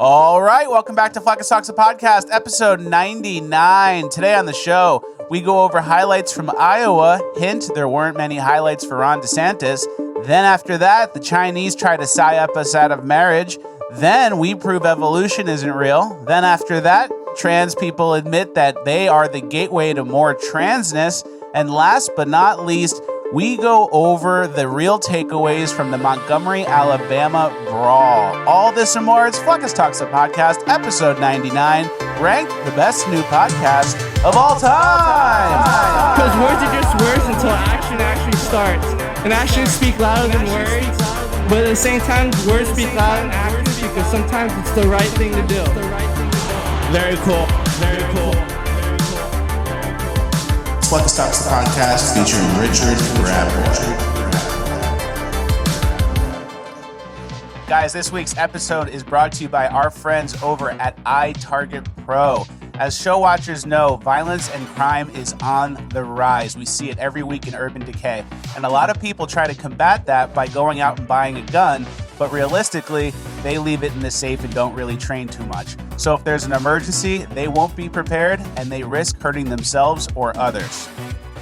All right, welcome back to Fleccas Talks, a podcast, episode 99. Today on the show, we go over highlights from Iowa. Hint, there weren't many highlights for Ron DeSantis. Then after that, the Chinese try to psyop us out of marriage. Then we prove evolution isn't real. Then after that, trans people admit that they are the gateway to more transness. And last but not least, we go over the real takeaways from the Montgomery, Alabama brawl. All this and more. It's Fleccas Talks, a podcast, episode 99, ranked the best new podcast of all time. Because words are just words until action actually starts. And actions speak louder than words. But at the same time, words speak louder than actions because sometimes it's the right thing to do. Very cool. Very cool. Fleccas Talks, the podcast featuring Richard Grabboy. Guys, this week's episode is brought to you by our friends over at iTARGET Pro. As show watchers know, violence and crime is on the rise. We see it every week in Urban Decay. And a lot of people try to combat that by going out and buying a gun, but realistically, they leave it in the safe and don't really train too much. So if there's an emergency, they won't be prepared and they risk hurting themselves or others.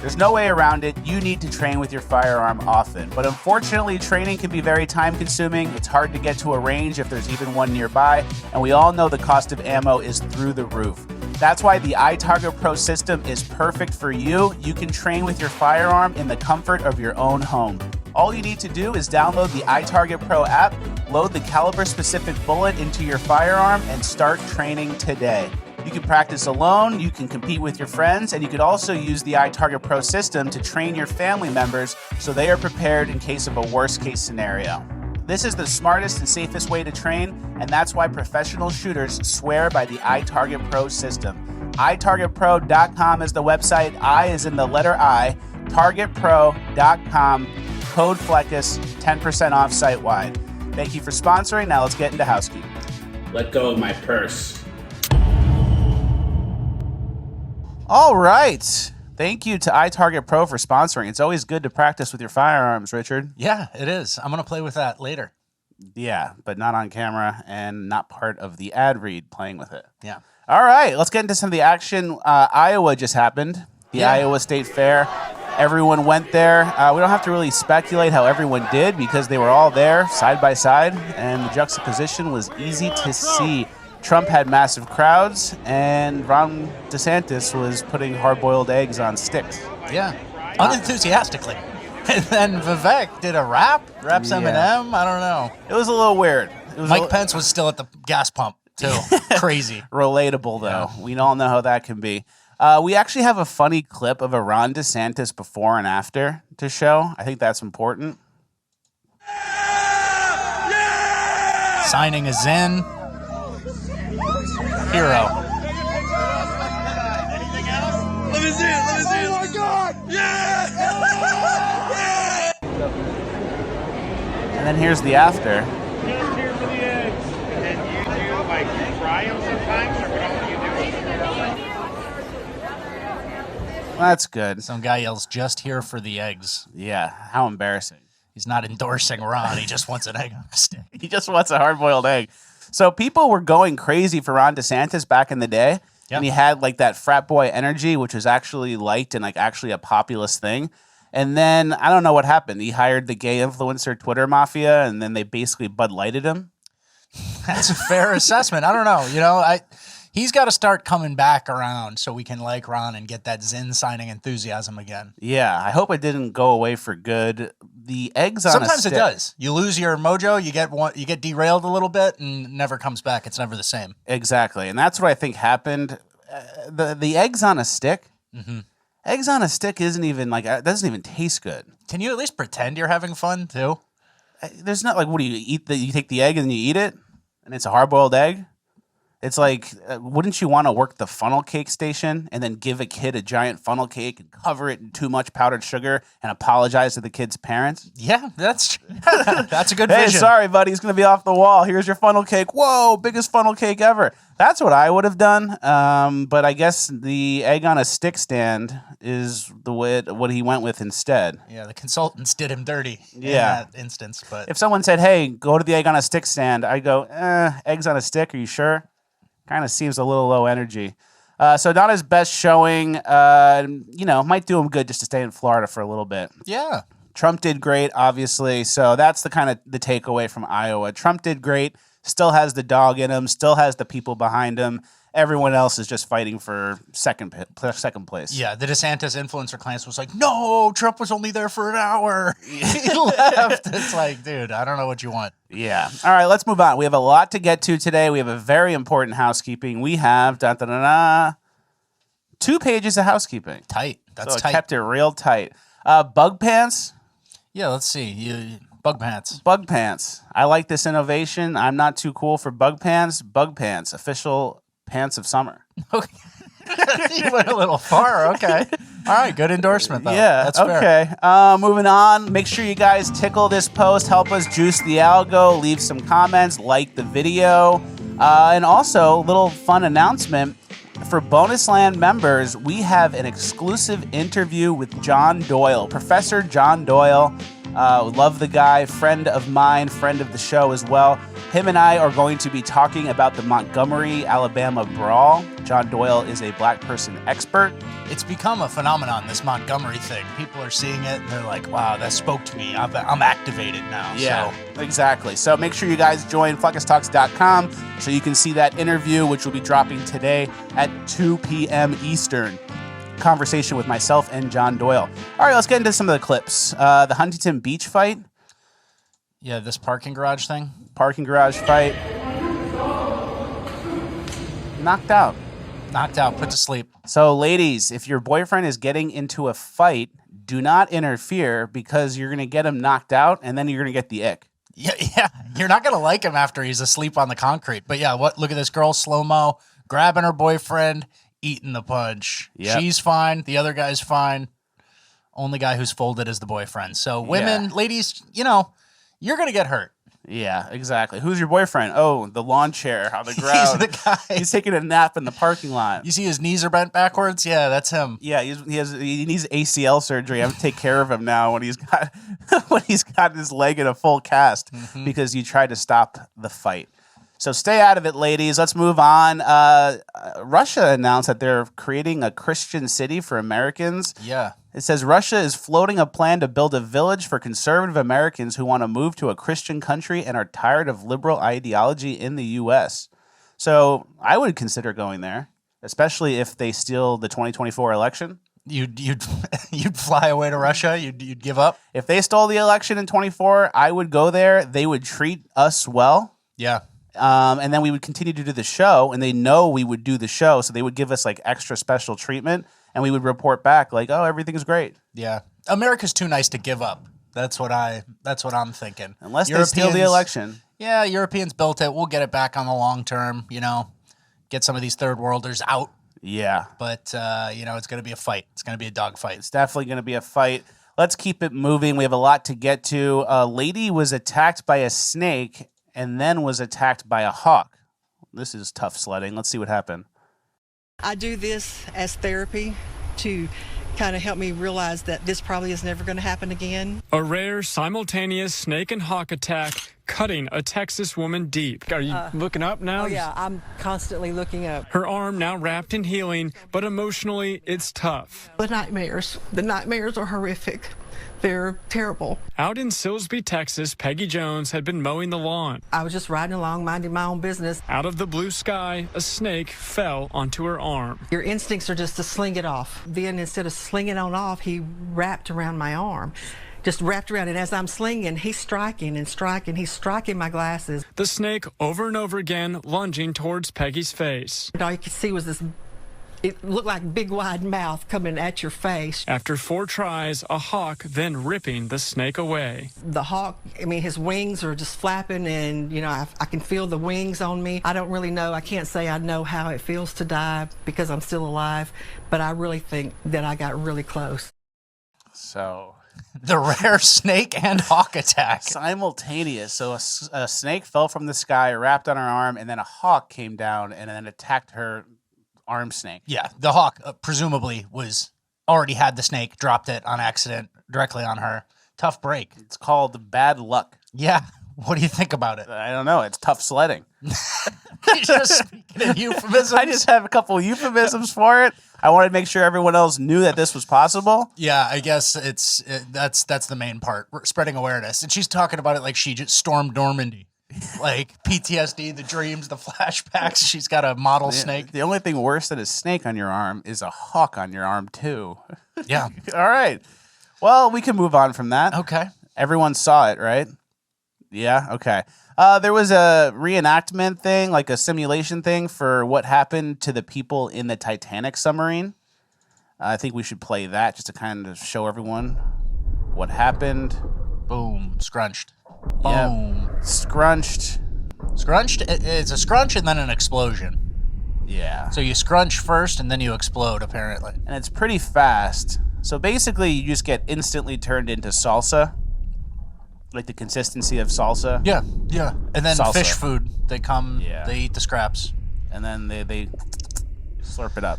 There's no way around it. You need to train with your firearm often. But unfortunately, training can be very time-consuming. It's hard to get to a range if there's even one nearby. And we all know the cost of ammo is through the roof. That's why the iTARGET Pro system is perfect for you. You can train with your firearm in the comfort of your own home. All you need to do is download the iTARGET Pro app, load the caliber-specific bullet into your firearm, and start training today. You can practice alone, you can compete with your friends, and you could also use the iTARGET Pro system to train your family members so they are prepared in case of a worst-case scenario. This is the smartest and safest way to train, and that's why professional shooters swear by the iTARGET Pro system. iTargetPro.com is the website. I is in the letter I. TargetPro.com. Code Fleccas, 10% off site-wide. Thank you for sponsoring. Now let's get into housekeeping. Let go of my purse. All right. Thank you to iTARGET Pro for sponsoring. It's always good to practice with your firearms, Richard. Yeah, it is. I'm going to play with that later. Yeah, but not on camera and not part of the ad read playing with it. Yeah. All right, let's get into some of the action. Iowa just happened. The Iowa State Fair. Everyone went there. We don't have to really speculate how everyone did because they were all there side by side, and the juxtaposition was easy to see. Trump had massive crowds, and Ron DeSantis was putting hard-boiled eggs on sticks. Yeah, unenthusiastically. And then Vivek did a raps Eminem. I don't know. It was a little weird. Mike Pence was still at the gas pump, too. Crazy. Relatable, though. Yeah. We all know how that can be. We actually have a funny clip of a Ron DeSantis before and after to show. I think that's important. Yeah! Signing a Zen. Hero. Anything else? Let me see it. Let me see it. Oh my God! Yeah! And then here's the after. Just here for the eggs. And then you do like fry them sometimes, or what do you do? That's good. Some guy yells, "Just here for the eggs." Yeah, how embarrassing. He's not endorsing Ron. He just wants an egg on a stick. He just wants a hard-boiled egg. So people were going crazy for Ron DeSantis back in the day. Yep. And he had like that frat boy energy, which was actually liked and like actually a populist thing. And then I don't know what happened. He hired the gay influencer Twitter mafia, and then they basically Bud Lighted him. That's a fair assessment. I don't know. He's got to start coming back around so we can like Ron and get that Zen signing enthusiasm again. Yeah, I hope it didn't go away for good. The eggs on Sometimes a stick. It does. You lose your mojo, you get derailed a little bit, and it never comes back. It's never the same. Exactly, and that's what I think happened. The eggs on a stick. Mm-hmm. Eggs on a stick isn't even like it doesn't even taste good. Can you at least pretend you're having fun too? There's not like what do you eat? You take the egg and you eat it, and it's a hard-boiled egg. It's like, wouldn't you want to work the funnel cake station and then give a kid a giant funnel cake and cover it in too much powdered sugar and apologize to the kid's parents? Yeah, that's a good Hey, vision. sorry, buddy, he's going to be off the wall. Here's your funnel cake. Whoa, biggest funnel cake ever. That's what I would have done. But I guess the egg on a stick stand is what he went with instead. Yeah, the consultants did him dirty in Yeah. that instance. But If someone said, hey, go to the egg on a stick stand, I'd go, eggs on a stick, are you sure? Kind of seems a little low energy. So not his best showing. Might do him good just to stay in Florida for a little bit. yeah, Trump did great, obviously. So that's the kind of the takeaway from Iowa. Trump did great, still has the dog in him, still has the people behind him. Everyone else is just fighting for second place. yeah, the DeSantis influencer class was like, no, Trump was only there for an hour. He left. It's like, dude, I don't know what you want. Yeah. All right, let's move on. We have a lot to get to today. We have a very important housekeeping. We have 2 pages of housekeeping. Tight. That's So tight. kept it real tight. Bug pants. Yeah, let's see. Bug pants. Bug pants. I like this innovation. I'm not too cool for bug pants. Bug pants. Official pants of summer. You went a little far. Okay. All right. Good endorsement, though. Yeah, That's fair. okay. Moving on. Make sure you guys tickle this post. Help us juice the algo. Leave some comments. Like the video. And also, little fun announcement. For Bonus Land members, we have an exclusive interview with John Doyle. Professor John Doyle. Love the guy. Friend of mine. Friend of the show as well. Him and I are going to be talking about the Montgomery, Alabama brawl. John Doyle is a black person expert. It's become a phenomenon, this Montgomery thing. People are seeing it, and they're like, wow, that spoke to me. I'm activated now. So. Exactly. So make sure you guys join FleccasTalks.com so you can see that interview, which will be dropping today at 2 p.m. Eastern. Conversation with myself and John Doyle. All right, let's get into some of the clips. The Huntington Beach fight. Yeah, this parking garage thing. Parking garage fight. Knocked out. Knocked out, put to sleep. So, ladies, if your boyfriend is getting into a fight, do not interfere because you're going to get him knocked out and then you're going to get the ick. Yeah. You're not going to like him after he's asleep on the concrete. But yeah, look at this girl, slow-mo, grabbing her boyfriend, eating the punch. Yep. She's fine. The other guy's fine. Only guy who's folded is the boyfriend. So women, ladies, you're going to get hurt. Yeah, exactly. Who's your boyfriend? Oh, the lawn chair on the ground. He's the guy. He's taking a nap in the parking lot. You see his knees are bent backwards? Yeah, that's him. Yeah, he needs ACL surgery. I have to take care of him now when he's got his leg in a full cast because you tried to stop the fight. So stay out of it, ladies. Let's move on. Russia announced that they're creating a Christian city for Americans. Yeah. It says Russia is floating a plan to build a village for conservative Americans who want to move to a Christian country and are tired of liberal ideology in the U.S. So I would consider going there, especially if they steal the 2024 election. You'd fly away to Russia? You'd give up? If they stole the election in 24, I would go there. They would treat us well. Yeah. And then we would continue to do the show, and they know we would do the show, so they would give us like extra special treatment, and we would report back like, "Oh, everything's great." Yeah. America's too nice to give up. That's what I'm thinking. Unless they steal the election. Yeah, Europeans built it. We'll get it back on the long term, get some of these third worlders out. Yeah. But, it's going to be a fight. It's going to be a dog fight. It's definitely going to be a fight. Let's keep it moving. We have a lot to get to. A lady was attacked by a snake and then was attacked by a hawk. This is tough sledding. Let's see what happened. I do this as therapy to kind of help me realize that this probably is never going to happen again. A rare simultaneous snake and hawk attack cutting a Texas woman deep. Are you looking up now? Oh, yeah, I'm constantly looking up. Her arm now wrapped in healing, but emotionally, it's tough. The nightmares are horrific. They're terrible. Out in Silsbee, Texas, Peggy Jones had been mowing the lawn. I was just riding along, minding my own business. Out of the blue sky, a snake fell onto her arm. Your instincts are just to sling it off. Then instead of slinging it on off, he wrapped around my arm. Just wrapped around, and as I'm slinging, he's striking and striking. He's striking my glasses. The snake over and over again, lunging towards Peggy's face. And all you could see was this it looked like big wide mouth coming at your face. After 4 tries, a hawk then ripping the snake away. The hawk, I mean, his wings are just flapping, and you know, I can feel the wings on me. I don't really know, I can't say I know how it feels to die because I'm still alive, but I really think that I got really close. So The rare snake and hawk attack. simultaneous. So a snake fell from the sky, wrapped on her arm, and then a hawk came down and then attacked her arm snake. Yeah, the hawk presumably was already had the snake, dropped it on accident directly on her. Tough break. It's called bad luck. Yeah. What do you think about it? I don't know. It's tough sledding. You just speaking in euphemisms. I just have a couple euphemisms for it. I wanted to make sure everyone else knew that this was possible. Yeah, I guess that's the main part. We're spreading awareness. And she's talking about it like she just stormed Normandy. Like PTSD, the dreams, the flashbacks. She's got a model snake. The only thing worse than a snake on your arm is a hawk on your arm, too. Yeah. All right. Well, we can move on from that. Okay. Everyone saw it, right? Yeah? Okay. There was a reenactment thing, like a simulation thing for what happened to the people in the Titanic submarine. I think we should play that just to kind of show everyone what happened. Boom. Scrunched. Yep. Boom. Scrunched. Scrunched? It's a scrunch and then an explosion. Yeah. So you scrunch first and then you explode, apparently. And it's pretty fast. So basically, you just get instantly turned into salsa. Like the consistency of salsa. Yeah, yeah. And then Salsa. fish food. They come, Yeah. they eat the scraps. And then they slurp it up.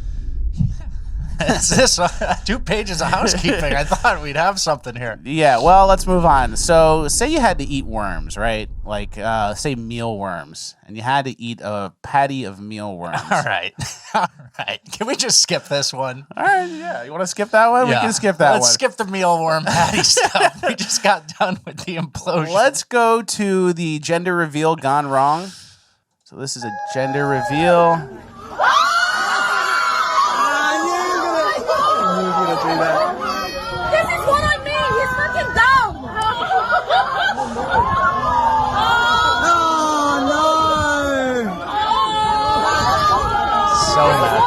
Is this 2 pages of housekeeping? I thought we'd have something here. Yeah, well, let's move on. So, say you had to eat worms, right? Like, say mealworms, and you had to eat a patty of mealworms. All right. All right. Can we just skip this one? All right, yeah. You want to skip that one? We can skip that Let's one. skip the mealworm patty stuff. We just got done with the implosion. Let's go to the gender reveal gone wrong. So, this is a gender reveal. This is what I mean. He's fucking dumb. So mad.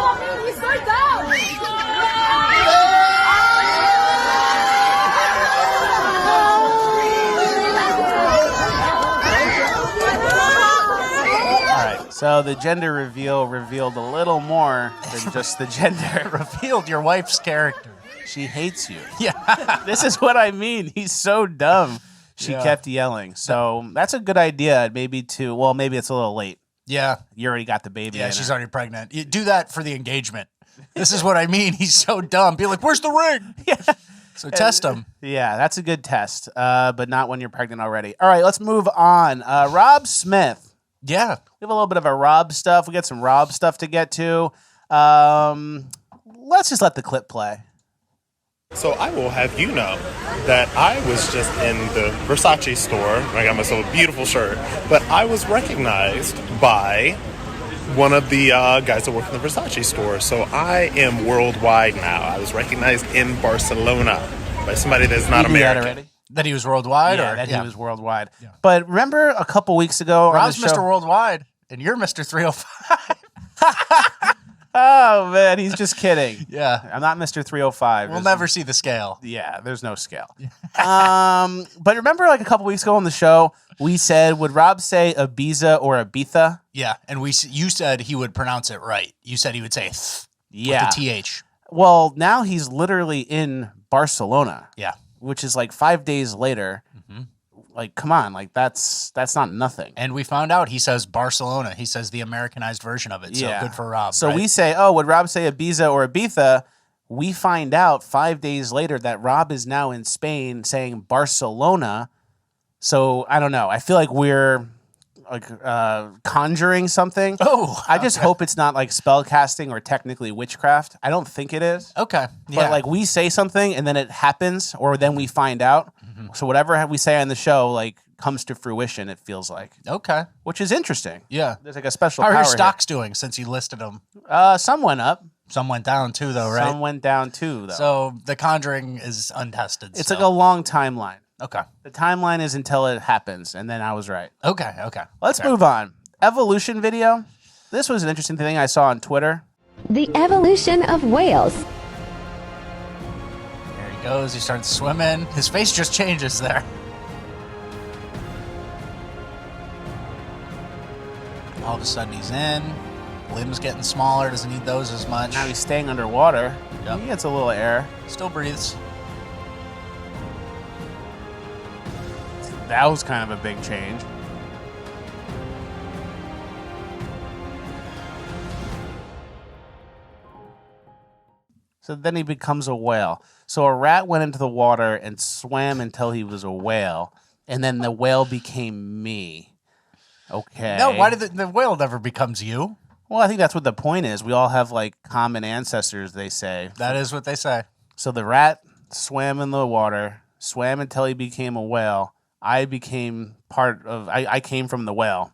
He's so dumb. All right, so the gender reveal revealed a little more than just the gender. Revealed your wife's character. She hates you. Yeah. This is what I mean. He's so dumb. She kept yelling. So that's a good idea. Maybe it's a little late. Yeah. You already got the baby. Yeah, in she's her. already pregnant. You do that for the engagement. This is what I mean. He's so dumb. Be like, where's the ring? Yeah. So test him. Yeah, that's a good test, but not when you're pregnant already. All right, let's move on. Rob Smith. Yeah. We have a little bit of a Rob stuff. We got some Rob stuff to get to. Let's just let the clip play. So I will have you know that I was just in the Versace store. I got myself a beautiful shirt, but I was recognized by one of the guys that work in the Versace store. So I am worldwide now. I was recognized in Barcelona by somebody that's not You knew that American. already? That he was worldwide? Yeah, or? that he was worldwide. Yeah. But remember a couple weeks ago Rob's on the show, Mr. Worldwide, and you're Mr. 305. Oh, man, he's just kidding. Yeah. I'm not Mr. 305. We'll never see the scale. Yeah, there's no scale. But remember like a couple weeks ago on the show, we said, would Rob say Ibiza or Ibiza? Yeah, and you said he would pronounce it right. You said he would say Yeah. with the TH. Well, now he's literally in Barcelona. Yeah. Which is like 5 days later. Like, come on, like that's not nothing. And we found out he says Barcelona. He says the Americanized version of it. So good for Rob. So right? we say, oh, would Rob say Ibiza or Ibiza? We find out 5 days later that Rob is now in Spain saying Barcelona. So I don't know. I feel like we're like conjuring something. Oh, I just hope it's not like spell casting or technically witchcraft. I don't think it is. Okay. Yeah. But like we say something and then it happens, or then we find out. So whatever we say on the show like comes to fruition. It feels like Okay. which is interesting. Yeah. There's like a special. How are power your here. stocks doing since you listed them? Some went up. Some went down too, though, right? Some went down too, though. So the conjuring is untested. It's still. like a long timeline. Okay. The timeline is until it happens, and then I was right. Okay. Let's move on. Evolution video. This was an interesting thing I saw on Twitter. The evolution of whales. There he goes. He starts swimming. His face just changes there. All of a sudden he's in. Limbs getting smaller. Doesn't need those as much. Now he's staying underwater. Yep. He gets a little air. Still breathes. That was kind of a big change. So then he becomes a whale. So a rat went into the water and swam until he was a whale, and then the whale became me. Okay. No, why did the whale never becomes you? Well, I think that's what the point is. We all have like common ancestors, they say. That is what they say. So the rat swam in the water, swam until he became a whale. I became I came from the whale.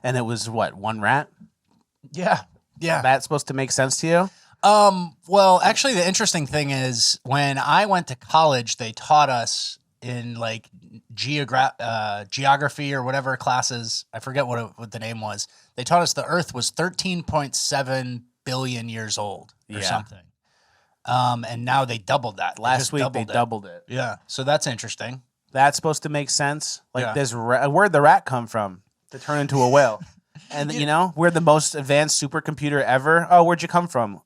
And it was what, one rat? Yeah. Yeah. That's supposed to make sense to you? Well, actually, the interesting thing is when I went to college, they taught us in like geography or whatever classes. I forget what the name was. They taught us the Earth was 13.7 billion years old or something. And now they doubled that. Last week they doubled it. Yeah. So that's interesting. That's supposed to make sense. Like this, where'd the rat come from to turn into a whale? And you know, we're the most advanced supercomputer ever. Oh, where'd you come from?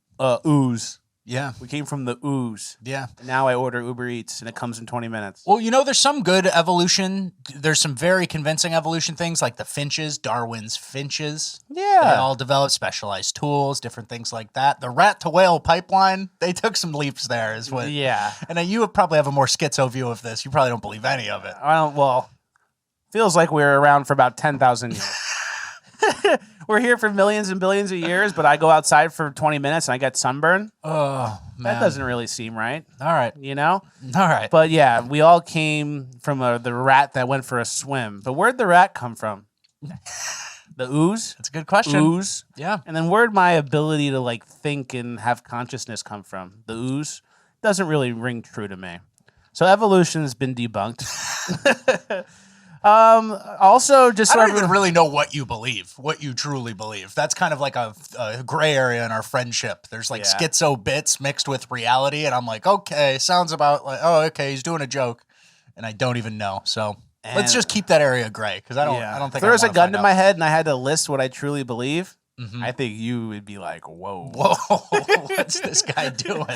Ooze. Yeah. We came from the ooze. Yeah. And now I order Uber Eats and it comes in 20 minutes. Well, you know, there's some good evolution. There's some very convincing evolution things like the finches, Darwin's finches. Yeah. They all developed specialized tools, different things like that. The rat to whale pipeline, they took some leaps there is what. Yeah. And you would probably have a more schizo view of this. You probably don't believe any of it. Well, feels like we were around for about 10,000 years. We're here for millions and billions of years, but I go outside for 20 minutes and I get sunburn. Oh, man. That doesn't really seem right. All right. You know? All right. But yeah, we all came from the rat that went for a swim. But where'd the rat come from? The ooze? That's a good question. Ooze? Yeah. And then where'd my ability to like think and have consciousness come from? The ooze? Doesn't really ring true to me. So evolution has been debunked. Also, just I so don't even really know what you believe, what you truly believe. That's kind of like a gray area in our friendship. There's like schizo bits mixed with reality, and I'm like, okay, sounds about like, oh, okay, he's doing a joke, and I don't even know. So let's just keep that area gray because I don't think if there was a gun to my head and I had to list what I truly believe, I think you would be like, whoa, what's this guy doing?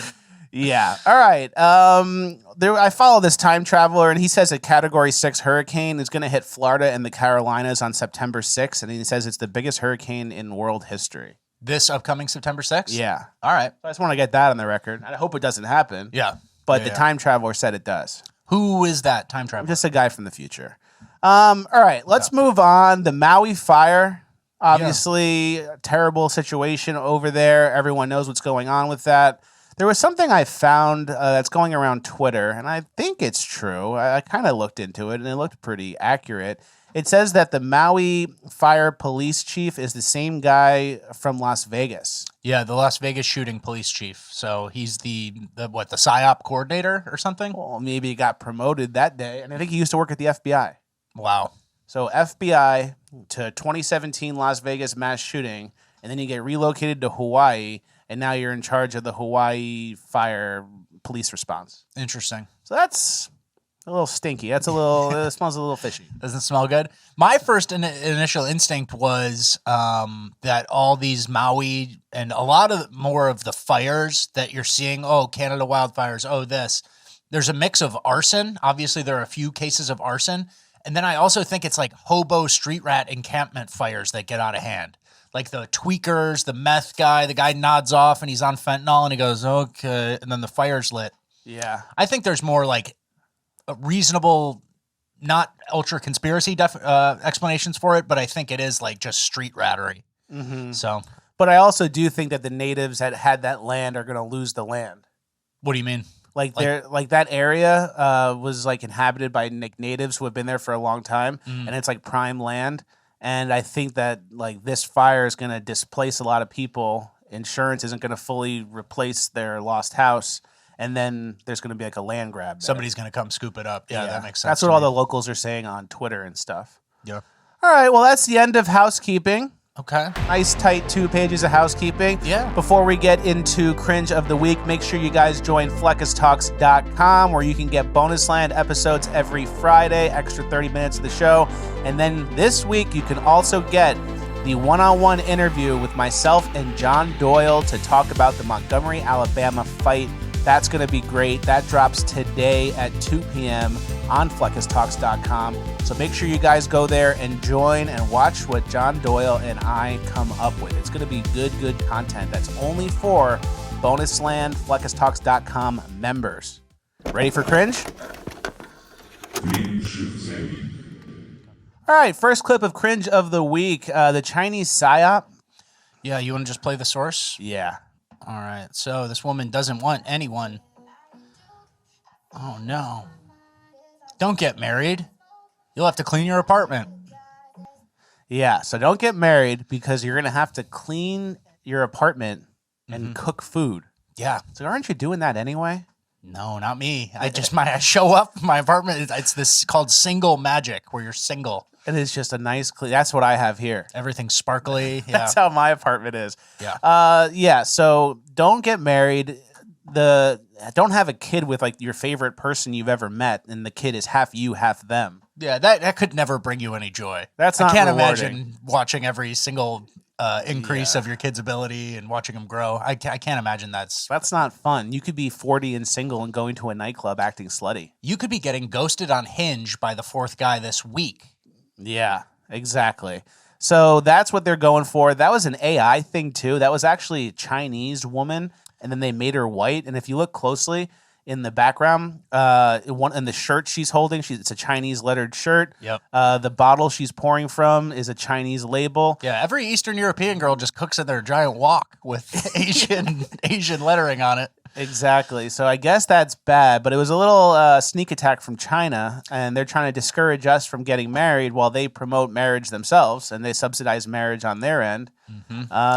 Yeah. All right. I follow this time traveler, and he says a Category 6 hurricane is going to hit Florida and the Carolinas on September 6th, and he says it's the biggest hurricane in world history. This upcoming September 6th? Yeah. All right. So I just want to get that on the record. I hope it doesn't happen. Yeah. But the time traveler said it does. Who is that time traveler? Just a guy from the future. All right. Let's move on. The Maui fire. Obviously, a terrible situation over there. Everyone knows what's going on with that. There was something I found that's going around Twitter, and I think it's true. I kind of looked into it, and it looked pretty accurate. It says that the Maui fire police chief is the same guy from Las Vegas. Yeah, the Las Vegas shooting police chief. So he's the PSYOP coordinator or something? Well, maybe he got promoted that day, and I think he used to work at the FBI. Wow. So FBI to 2017 Las Vegas mass shooting, and then you get relocated to Hawaii, and now you're in charge of the Hawaii fire police response. Interesting. So that's a little stinky. That's a little, it smells a little fishy. Doesn't smell good. My first initial instinct was that all these Maui and a lot of more of the fires that you're seeing, Canada wildfires, this, there's a mix of arson. Obviously, there are a few cases of arson. And then I also think it's like hobo street rat encampment fires that get out of hand. Like the tweakers, the meth guy, the guy nods off and he's on fentanyl and he goes, okay, and then the fire's lit. Yeah. I think there's more like a reasonable, not ultra conspiracy explanations for it, but I think it is like just street rattery. Mm-hmm. So, but I also do think that the natives that had that land are going to lose the land. What do you mean? Like that area was like inhabited by natives who have been there for a long time, and it's like prime land. And I think that like this fire is going to displace a lot of people. Insurance isn't going to fully replace their lost house. And then there's going to be like a land grab there. Somebody's going to come scoop it up. Yeah, that makes sense. That's what all the locals are saying on Twitter and stuff. Yeah. All right. Well, that's the end of housekeeping. Okay. Nice, tight 2 pages of housekeeping. Yeah. Before we get into Cringe of the Week, make sure you guys join FleccasTalks.com, where you can get bonus land episodes every Friday, extra 30 minutes of the show. And then this week, you can also get the one-on-one interview with myself and John Doyle to talk about the Montgomery, Alabama fight. That's going to be great. That drops today at 2 p.m. on FleccasTalks.com. So make sure you guys go there and join and watch what John Doyle and I come up with. It's going to be good content. That's only for Bonus Land FleccasTalks.com members. Ready for Cringe? All right, first clip of Cringe of the Week. The Chinese Psyop. Yeah, you want to just play the source? Yeah. All right, so this woman doesn't want anyone. Oh, no. Don't get married. You'll have to clean your apartment. Yeah, so don't get married because you're going to have to clean your apartment and cook food. Yeah. So aren't you doing that anyway? No, not me. I show up, my apartment, it's this called single magic, where you're single. It is just a nice clean. That's what I have here. Everything's sparkly. Yeah. That's how my apartment is. Yeah. So don't get married. Don't have a kid with like your favorite person you've ever met, and the kid is half you, half them. Yeah, that could never bring you any joy. That's not I can't rewarding. imagine watching every single increase of your kid's ability and watching them grow. I can't imagine that's not fun. You could be 40 and single and going to a nightclub acting slutty. You could be getting ghosted on Hinge by the 4th guy this week. Yeah, exactly. So that's what they're going for. That was an AI thing too. That was actually a Chinese woman, and then they made her white. And if you look closely in the background, in the shirt she's holding, it's a Chinese lettered shirt. Yep. The bottle she's pouring from is a Chinese label. Yeah, every Eastern European girl just cooks in their giant wok with Asian lettering on it. Exactly. So I guess that's bad, but it was a little sneak attack from China, and they're trying to discourage us from getting married while they promote marriage themselves, and they subsidize marriage on their end.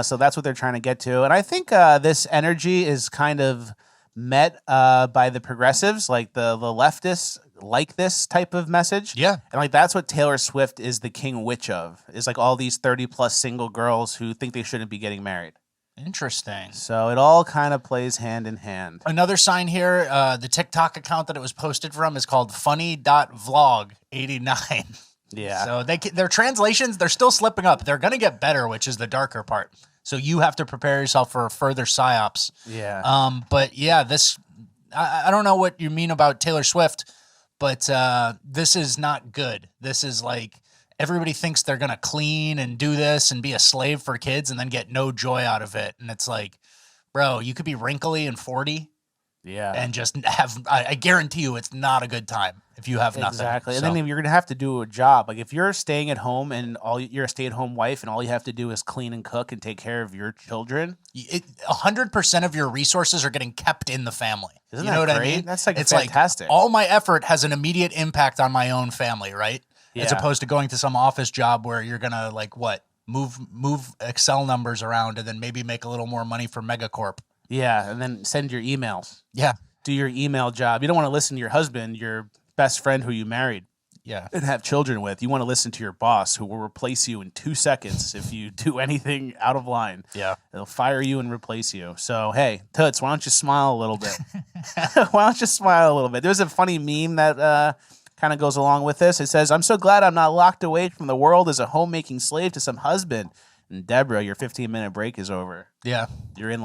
So that's what they're trying to get to. And I think this energy is kind of met by the progressives, like the leftists like this type of message. Yeah. And like that's what Taylor Swift is the king witch of, is like all these 30-plus single girls who think they shouldn't be getting married. Interesting. So it all kind of plays hand in hand. Another sign here, the TikTok account that it was posted from is called funny.vlog89. Yeah. So their translations, they're still slipping up. They're going to get better, which is the darker part. So you have to prepare yourself for further psyops. Yeah. But yeah, I don't know what you mean about Taylor Swift, but this is not good. This is like, everybody thinks they're going to clean and do this and be a slave for kids and then get no joy out of it. And it's like, bro, you could be wrinkly and 40 and just have, I guarantee you it's not a good time if you have nothing. Exactly. So, And then you're going to have to do a job. Like if you're staying at home and you're a stay-at-home wife and all you have to do is clean and cook and take care of your children. 100% of your resources are getting kept in the family. Isn't you that know what great? I mean? That's like it's fantastic. Like all my effort has an immediate impact on my own family, right? As Yeah. opposed to going to some office job where you're going to like move Excel numbers around and then maybe make a little more money for Megacorp. Yeah. And then send your emails. Yeah. Do your email job. You don't want to listen to your husband, your best friend who you married. Yeah. And have children with. You want to listen to your boss who will replace you in 2 seconds if you do anything out of line. Yeah. They'll fire you and replace you. So, hey, Toots, why don't you smile a little bit? Why don't you smile a little bit? There's a funny meme that kind of goes along with this. It says, "I'm so glad I'm not locked away from the world as a homemaking slave to some husband." And Deborah, your 15-minute break is over. Yeah. You're in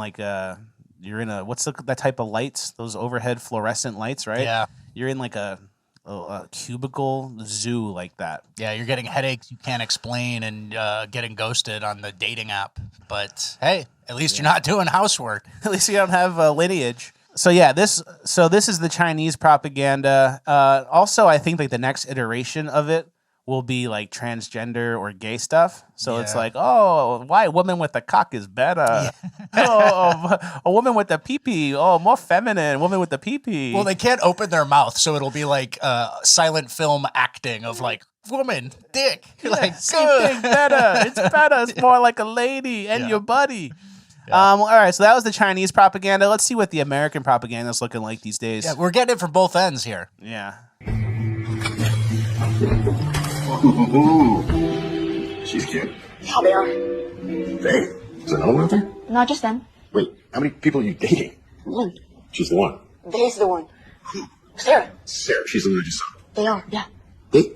what's that type of lights? Those overhead fluorescent lights, right? Yeah. You're in like a cubicle zoo like that. Yeah, you're getting headaches you can't explain and getting ghosted on the dating app. But hey, at least you're not doing housework. At least you don't have lineage. So yeah, this is the Chinese propaganda. Also, I think like the next iteration of it will be like transgender or gay stuff. So it's like, oh, why a woman with a cock is better? Oh, a woman with a pee-pee. Oh, more feminine. Woman with a pee-pee. Well, they can't open their mouth, so it'll be like silent film acting of like woman, dick. Yeah, Like same thing, better. It's better. It's more like a lady and your buddy. Yeah. All right, so that was the Chinese propaganda. Let's see what the American propaganda is looking like these days. Yeah, we're getting it from both ends here. Yeah. Ooh, she's cute. Yeah, they are. They? Is there another one out there? Not just them. Wait, how many people are you dating? One. She's the one. They's the one. Sarah. Sarah, she's the one I just saw. They are, yeah. They?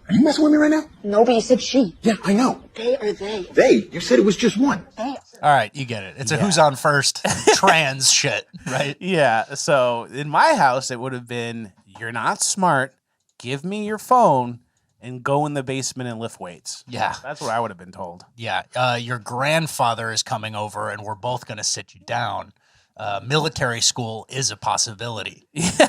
Are you messing with me right now? No, but you said she. Yeah, I know. They are they. They? You said it was just one. They. All right, you get it. It's a who's on first trans shit, right? Yeah. So in my house, it would have been, you're not smart. Give me your phone and go in the basement and lift weights. Yeah. That's what I would have been told. Yeah. Your grandfather is coming over and we're both going to sit you down. Military school is a possibility.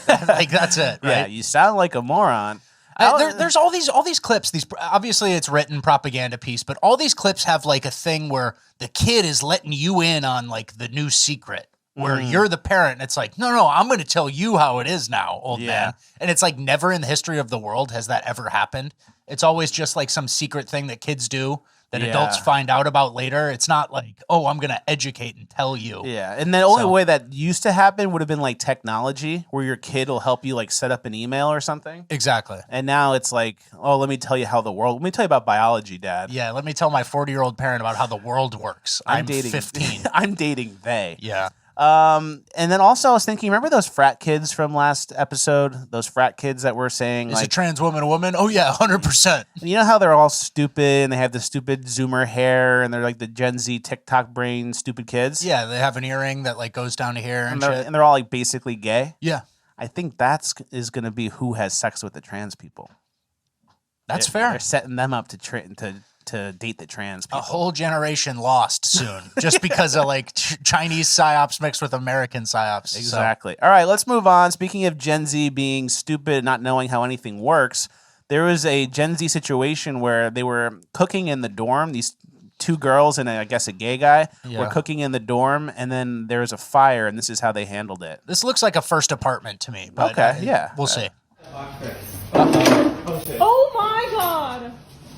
Like, that's it, right? Yeah, you sound like a moron. There's all these clips. These obviously it's written propaganda piece, but all these clips have like a thing where the kid is letting you in on like the new secret, where you're the parent, and it's like, no, I'm going to tell you how it is now, old man. And it's like never in the history of the world has that ever happened. It's always just like some secret thing that kids do that adults find out about later. It's not like, oh, I'm going to educate and tell you. Yeah, and the only way that used to happen would have been like technology, where your kid will help you like set up an email or something. Exactly. And now it's like, oh, let me tell you let me tell you about biology, Dad. Yeah, let me tell my 40-year-old parent about how the world works. I'm dating 15. I'm dating they. Yeah. And then also I was thinking, remember those frat kids from last episode? Those frat kids that were saying, is a trans woman a woman? Oh yeah, 100%. You know how they're all stupid and they have the stupid Zoomer hair and they're like the Gen Z TikTok brain stupid kids? Yeah, they have an earring that like goes down to here and they're, shit. And they're all like basically gay? Yeah. I think is going to be who has sex with the trans people. That's fair. They're setting them up to date the trans people. A whole generation lost soon just because of like Chinese psyops mixed with American psyops. Exactly. So. All right, let's move on. Speaking of Gen Z being stupid, not knowing how anything works, there was a Gen Z situation where they were cooking in the dorm. These two girls and I guess a gay guy were cooking in the dorm, and then there was a fire, and this is how they handled it. This looks like a first apartment to me. But okay, we'll see. Oh my god!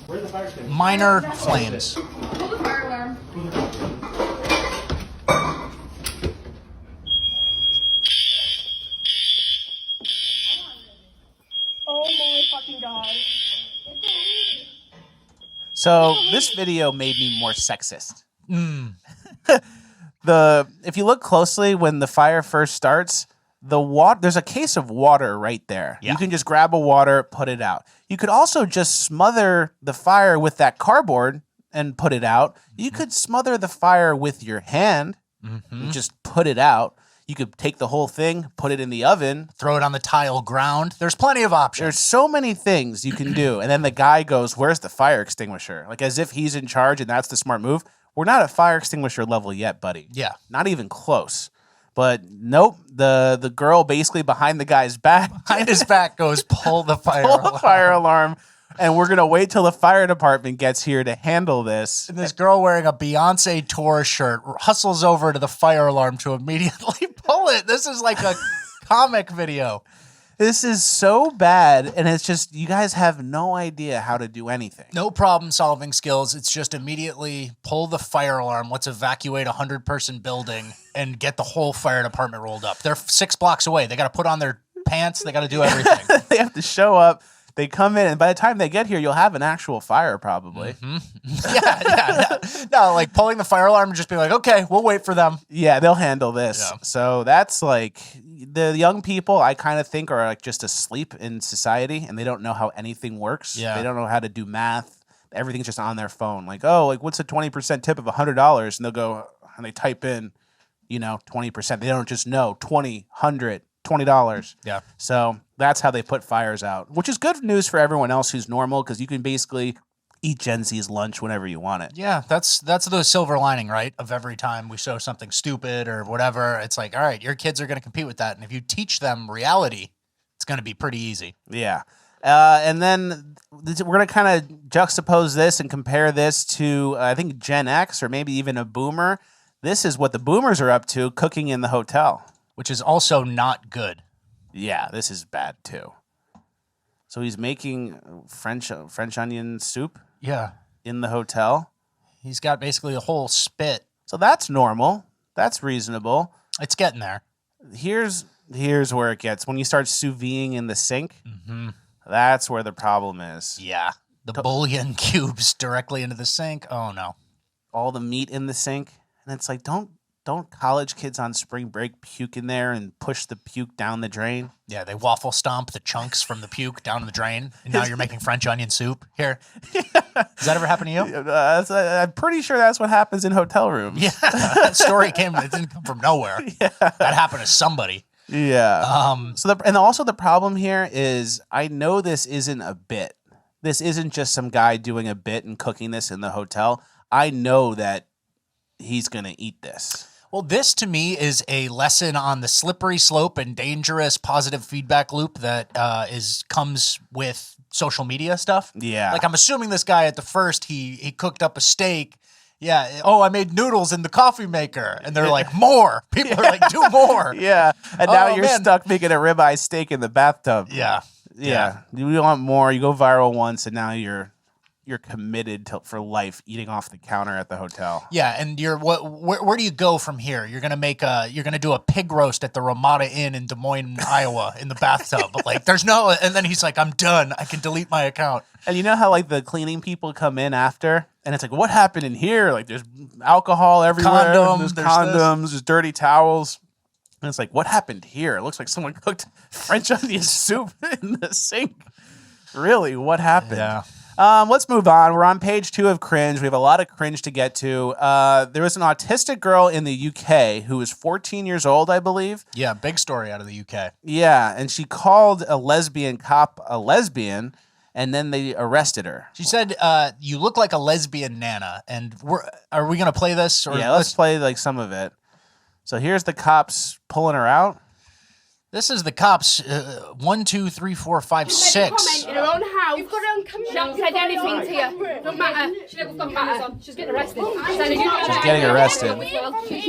Where's the fire extinguisher? Minor flames. Pull the fire alarm. Oh my fucking god. So this video made me more sexist. If you look closely, when the fire first starts, there's a case of water right there. Yeah. You can just grab a water, put it out. You could also just smother the fire with that cardboard and put it out. You could smother the fire with your hand and just put it out. You could take the whole thing, put it in the oven. Throw it on the tile ground. There's plenty of options. There's so many things you can do. And then the guy goes, where's the fire extinguisher? Like as if he's in charge and that's the smart move. We're not at fire extinguisher level yet, buddy. Yeah. Not even close. But nope, the girl basically behind the guy's back. Behind his back goes, pull the fire alarm. Pull the fire alarm. And we're going to wait till the fire department gets here to handle this. And this girl wearing a Beyonce tour shirt hustles over to the fire alarm to immediately pull it. This is like a comic video. This is so bad. And it's just, you guys have no idea how to do anything. No problem solving skills. It's just immediately pull the fire alarm. Let's evacuate a 100-person building and get the whole fire department rolled up. They're 6 blocks away. They got to put on their pants. They got to do everything. They have to show up. They come in, and by the time they get here, you'll have an actual fire, probably. No, like pulling the fire alarm and just be like, okay, we'll wait for them. Yeah, they'll handle this. Yeah. So that's like the young people, I kind of think, are like just asleep in society, and they don't know how anything works. Yeah. They don't know how to do math. Everything's just on their phone. Like, oh, like what's a 20% tip of $100? And they'll go and they type in, 20%. They don't just know 20, 100, $20. Yeah. So that's how they put fires out, which is good news for everyone else who's normal, because you can basically eat Gen Z's lunch whenever you want it. Yeah, that's the silver lining, right? Of every time we show something stupid or whatever, it's like, all right, your kids are going to compete with that. And if you teach them reality, it's going to be pretty easy. Yeah. And then we're going to kind of juxtapose this and compare this to, I think, Gen X or maybe even a boomer. This is what the boomers are up to, cooking in the hotel. Which is also not good. Yeah, this is bad too. So he's making French onion soup. Yeah. In the hotel. He's got basically a whole spit. So that's normal. That's reasonable. It's getting there. Here's where it gets. When you start sous videing in the sink, that's where the problem is. Yeah. The bouillon cubes directly into the sink. Oh no. All the meat in the sink. And it's like, don't college kids on spring break puke in there and push the puke down the drain? Yeah, they waffle stomp the chunks from the puke down the drain. And now you're making French onion soup. Here. Does that ever happen to you? I'm pretty sure that's what happens in hotel rooms. Yeah. That story it didn't come from nowhere. Yeah. That happened to somebody. Yeah. And also the problem here is I know this isn't a bit. This isn't just some guy doing a bit and cooking this in the hotel. I know that he's going to eat this. Well, this to me is a lesson on the slippery slope and dangerous positive feedback loop that comes with social media stuff. Yeah. Like I'm assuming this guy at the first, he cooked up a steak. Yeah. Oh, I made noodles in the coffee maker. And they're like, more. People are like, do more. Yeah. And now you're stuck making a ribeye steak in the bathtub. Yeah. Yeah. You want more. You go viral once, and now you're committed for life eating off the counter at the hotel. Yeah, and where do you go from here? You're gonna do a pig roast at the Ramada Inn in Des Moines, Iowa, in the bathtub. Like and then he's like, I'm done. I can delete my account. And you know how like the cleaning people come in after, and it's like, what happened in here? Like there's alcohol everywhere. There's condoms. There's dirty towels. And it's like, what happened here? It looks like someone cooked French onion soup in the sink. Really, what happened? Yeah. Let's move on. We're on page 2 of Cringe. We have a lot of cringe to get to. There was an autistic girl in the UK who was 14 years old, I believe. Yeah, big story out of the UK. Yeah, and she called a lesbian cop a lesbian, and then they arrested her. She said, you look like a lesbian Nana. And are we going to play this? Or yeah, let's play like some of it. So here's the cops pulling her out. This is the cops. 1, 2, 3, 4, 5, 6. In her own house. You've got her own camera. She hasn't said anything to you. Don't matter. She's getting arrested. She's getting arrested. She's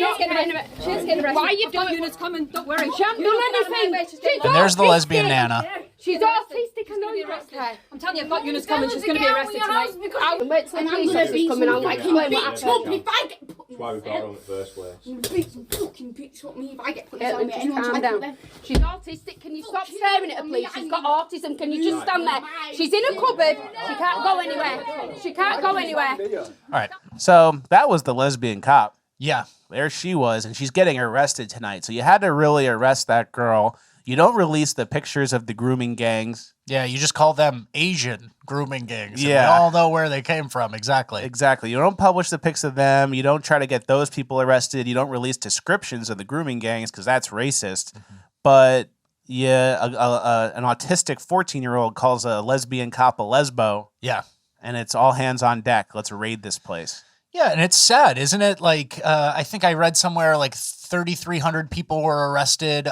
getting arrested. Why are you doing? Unit's coming. Don't worry. She hasn't done anything. And there's the lesbian Nana. She's autistic. I know you're arrested. I'm telling you, I've got Unit's coming. She's going to be arrested tonight. I'll wait till the police officer's coming. I'll explain what happened. That's why we got her on the first place. Fucking bitch, what me if I get police on me? Calm down. She's autistic. Can you stop staring at her, please? She's got autism. Can you just stand there? She's in a cupboard. She can't go anywhere. She can't go anywhere. All right. So that was the lesbian cop. Yeah. There she was, and she's getting arrested tonight. So you had to really arrest that girl. You don't release the pictures of the grooming gangs. Yeah, you just call them Asian grooming gangs. Yeah. We all know where they came from. Exactly. Exactly. You don't publish the pics of them. You don't try to get those people arrested. You don't release descriptions of the grooming gangs because that's racist. Mm-hmm. But yeah, an autistic 14-year-old calls a lesbian cop a lesbo. Yeah. And it's all hands on deck. Let's raid this place. Yeah, and it's sad, isn't it? Like, I think I read somewhere like 3,300 people were arrested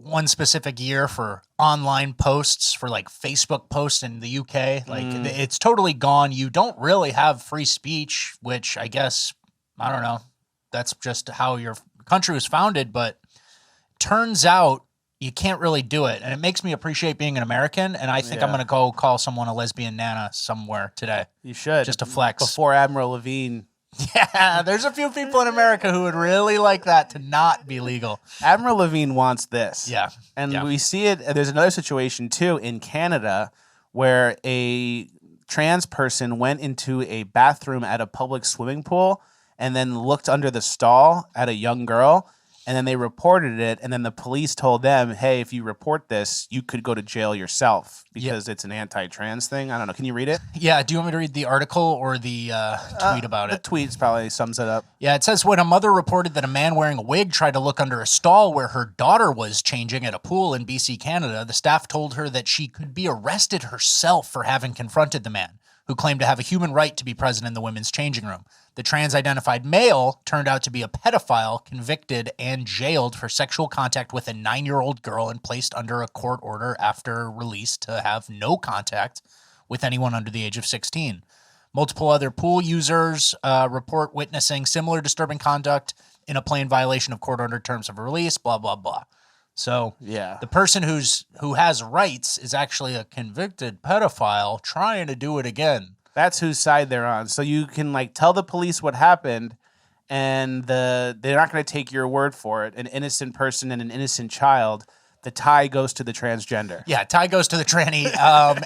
one specific year for online posts, for like Facebook posts in the UK. Like, it's totally gone. You don't really have free speech, which I guess, I don't know, that's just how your country was founded. But turns out you can't really do it. And it makes me appreciate being an American. And I think I'm going to go call someone a lesbian Nana somewhere today. You should. Just to flex. Before Admiral Levine. Yeah, there's a few people in America who would really like that to not be legal. Admiral Levine wants this. Yeah. And we see it. There's another situation, too, in Canada where a trans person went into a bathroom at a public swimming pool and then looked under the stall at a young girl. And then they reported it, and then the police told them, hey, if you report this, you could go to jail yourself because it's an anti-trans thing. I don't know. Can you read it? Yeah. Do you want me to read the article or the tweet about it? The tweet probably sums it up. Yeah. It says, when a mother reported that a man wearing a wig tried to look under a stall where her daughter was changing at a pool in BC, Canada, the staff told her that she could be arrested herself for having confronted the man, who claimed to have a human right to be present in the women's changing room. The trans-identified male turned out to be a pedophile, convicted and jailed for sexual contact with a 9-year-old girl and placed under a court order after release to have no contact with anyone under the age of 16. Multiple other pool users report witnessing similar disturbing conduct in a plain violation of court-ordered terms of release, blah, blah, blah. So the person who has rights is actually a convicted pedophile trying to do it again. That's whose side they're on. So you can like tell the police what happened, and they're not going to take your word for it. An innocent person and an innocent child. the tie goes to the transgender. Yeah, tie goes to the tranny.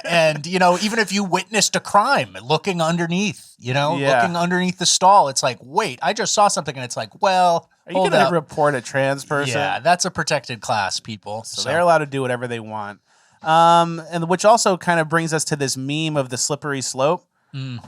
And, you know, even if you witnessed a crime, looking underneath, looking underneath the stall, it's like, wait, I just saw something. And it's like, well, are you going to report a trans person? Yeah, that's a protected class, people. So they're allowed to do whatever they want. And which also kind of brings us to this meme of the slippery slope.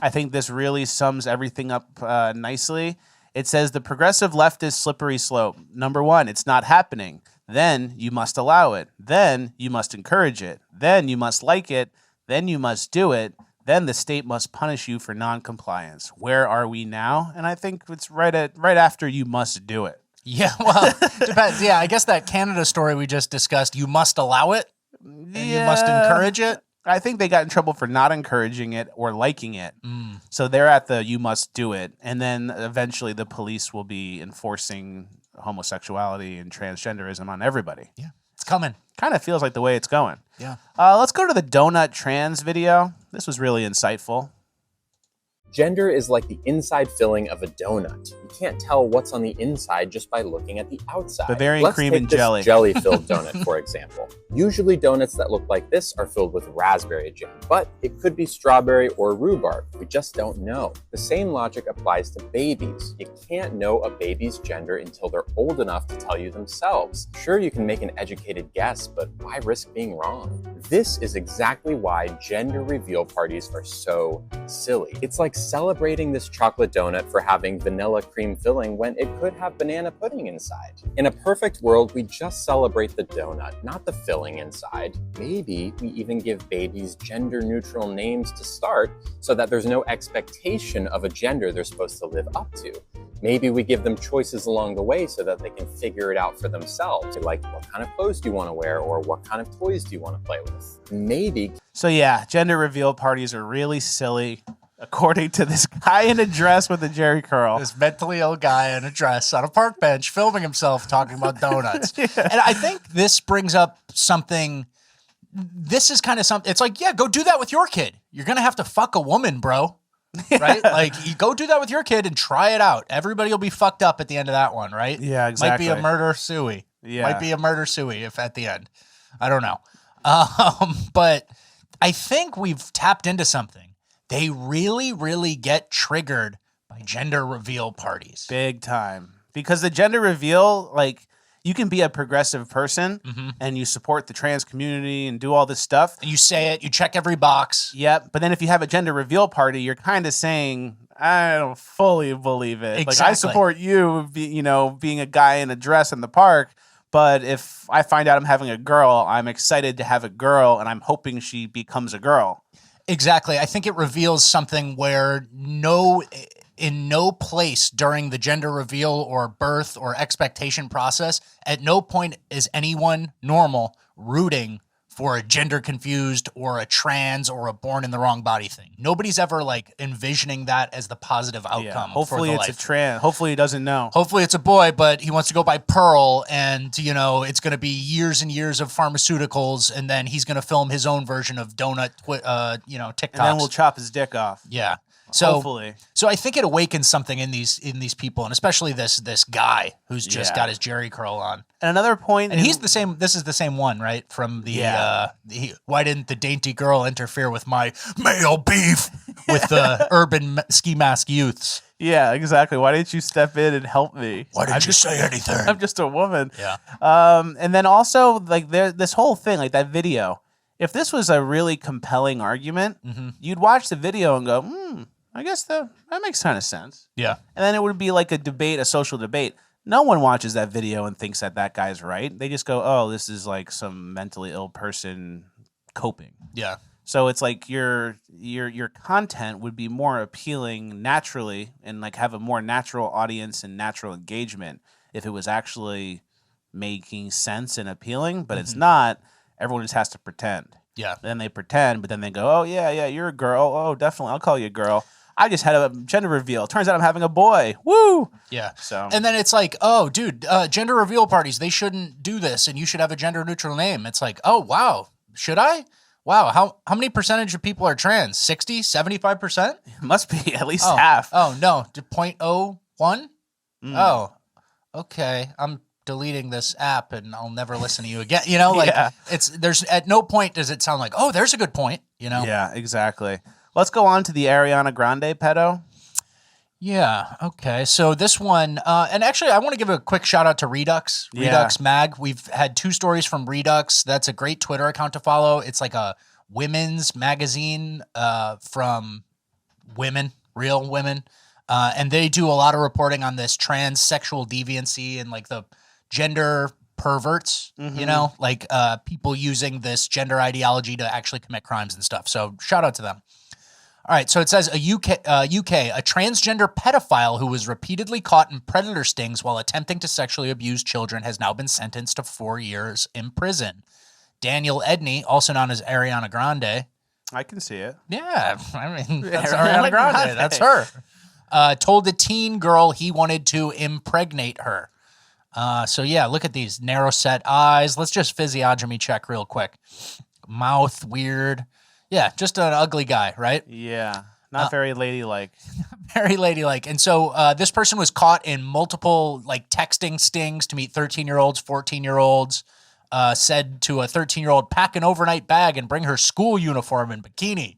I think this really sums everything up nicely. It says the progressive leftist slippery slope. Number 1, it's not happening. Then you must allow it. Then you must encourage it. Then you must like it. Then you must do it. Then the state must punish you for non-compliance. Where are we now? And I think it's right after you must do it. Yeah, well, depends. Yeah, I guess that Canada story we just discussed, you must allow it and you must encourage it. I think they got in trouble for not encouraging it or liking it. So they're at the you must do it. And then eventually the police will be enforcing homosexuality and transgenderism on everybody. Yeah, it's coming. Kind of feels like the way it's going. Yeah. Let's go to the donut trans video. This was really insightful. Gender is like the inside filling of a donut. You can't tell what's on the inside just by looking at the outside. Bavarian cream and jelly. Let's take this jelly-filled donut, for example. Usually donuts that look like this are filled with raspberry jam, but it could be strawberry or rhubarb. We just don't know. The same logic applies to babies. You can't know a baby's gender until they're old enough to tell you themselves. Sure, you can make an educated guess, but why risk being wrong? This is exactly why gender reveal parties are so silly. It's like celebrating this chocolate donut for having vanilla cream filling when it could have banana pudding inside. In a perfect world, we just celebrate the donut, not the filling inside. Maybe we even give babies gender-neutral names to start so that there's no expectation of a gender they're supposed to live up to. Maybe we give them choices along the way so that they can figure it out for themselves. Like, what kind of clothes do you want to wear, or what kind of toys do you want to play with? Maybe. So yeah, gender reveal parties are really silly, according to this guy in a dress with a jerry curl. This mentally ill guy in a dress on a park bench filming himself talking about donuts. Yeah. And I think this brings up something. This is kind of something. It's like, yeah, go do that with your kid. You're going to have to fuck a woman, bro. Right? Like, you go do that with your kid and try it out. Everybody will be fucked up at the end of that one, right? Yeah, exactly. Might be a murder suey. Yeah. Might be a murder suey if at the end. I don't know. But I think we've tapped into something. They really, really get triggered by gender reveal parties. Big time. Because the gender reveal, like, you can be a progressive person and you support the trans community and do all this stuff. And you say it, you check every box. Yep. But then if you have a gender reveal party, you're kind of saying, I don't fully believe it. Exactly. Like, I support you, being a guy in a dress in the park. But if I find out I'm having a girl, I'm excited to have a girl and I'm hoping she becomes a girl. Exactly. I think it reveals something where in no place during the gender reveal or birth or expectation process, at no point is anyone normal rooting for a gender confused or a trans or a born in the wrong body thing. Nobody's ever like envisioning that as the positive outcome. Yeah, hopefully for the it's life. a trans. Hopefully he doesn't know. Hopefully it's a boy, but he wants to go by Pearl, and it's going to be years and years of pharmaceuticals, and then he's going to film his own version of donut, TikToks. And then we'll chop his dick off. Yeah. So, hopefully. So I think it awakens something in these people, and especially this guy who's just got his jerry curl on. And another point, and he's the same. This is the same one, right? From the why didn't the dainty girl interfere with my male beef with the urban ski mask youths? Yeah, exactly. Why didn't you step in and help me? Why didn't you say anything? I'm just a woman. Yeah. And then also, like, this whole thing, like that video. If this was a really compelling argument, you'd watch the video and go, I guess that makes kind of sense. Yeah. And then it would be like a debate, a social debate. No one watches that video and thinks that guy's right. They just go, oh, this is like some mentally ill person coping. Yeah. So it's like your content would be more appealing naturally and like have a more natural audience and natural engagement if it was actually making sense and appealing, but it's not. Everyone just has to pretend. Yeah. Then they pretend, but then they go, oh, yeah, you're a girl. Oh, definitely. I'll call you a girl. I just had a gender reveal. Turns out I'm having a boy. Woo! Yeah. So, and then it's like, oh, dude, gender reveal parties, they shouldn't do this, and you should have a gender neutral name. It's like, oh, wow. Should I? Wow. How many percentage of people are trans? 60, 75%? It must be at least half. Oh, no. 0.01? Oh, okay. deleting this app and I'll never listen to you again. You know, like there's at no point does it sound like, oh, there's a good point, you know? Yeah, exactly. Let's go on to the Ariana Grande pedo. Yeah. Okay. So this one, and actually I want to give a quick shout out to Redux Mag. We've had 2 stories from Redux. That's a great Twitter account to follow. It's like a women's magazine, from women, real women. And they do a lot of reporting on this trans sexual deviancy and like the gender perverts, you know, like people using this gender ideology to actually commit crimes and stuff. So shout out to them. All right, so it says a transgender pedophile who was repeatedly caught in predator stings while attempting to sexually abuse children has now been sentenced to 4 years in prison. Daniel Edney, also known as Ariana Grande. I can see it. Yeah, I mean, that's Ariana Grande. That's her. Told a teen girl he wanted to impregnate her. So yeah, look at these narrow set eyes. Let's just physiognomy check real quick. Mouth weird. Yeah, just an ugly guy, right? Yeah, not very ladylike. Very ladylike. And so this person was caught in multiple like texting stings to meet 13-year-olds, 14-year-olds. Said to a 13-year-old, pack an overnight bag and bring her school uniform and bikini.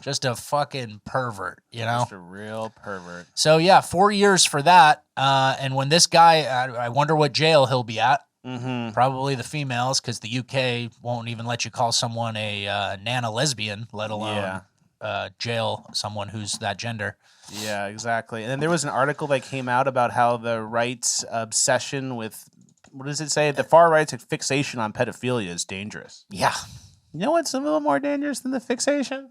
Just a fucking pervert, you know? Just a real pervert. So yeah, 4 years for that. And when this guy, I wonder what jail he'll be at. Probably the females, because the UK won't even let you call someone a nana lesbian, let alone jail someone who's that gender. Yeah, exactly. And then there was an article that came out about how the right's obsession with, what does it say? The far right's fixation on pedophilia is dangerous. Yeah. You know what's a little more dangerous than the fixation?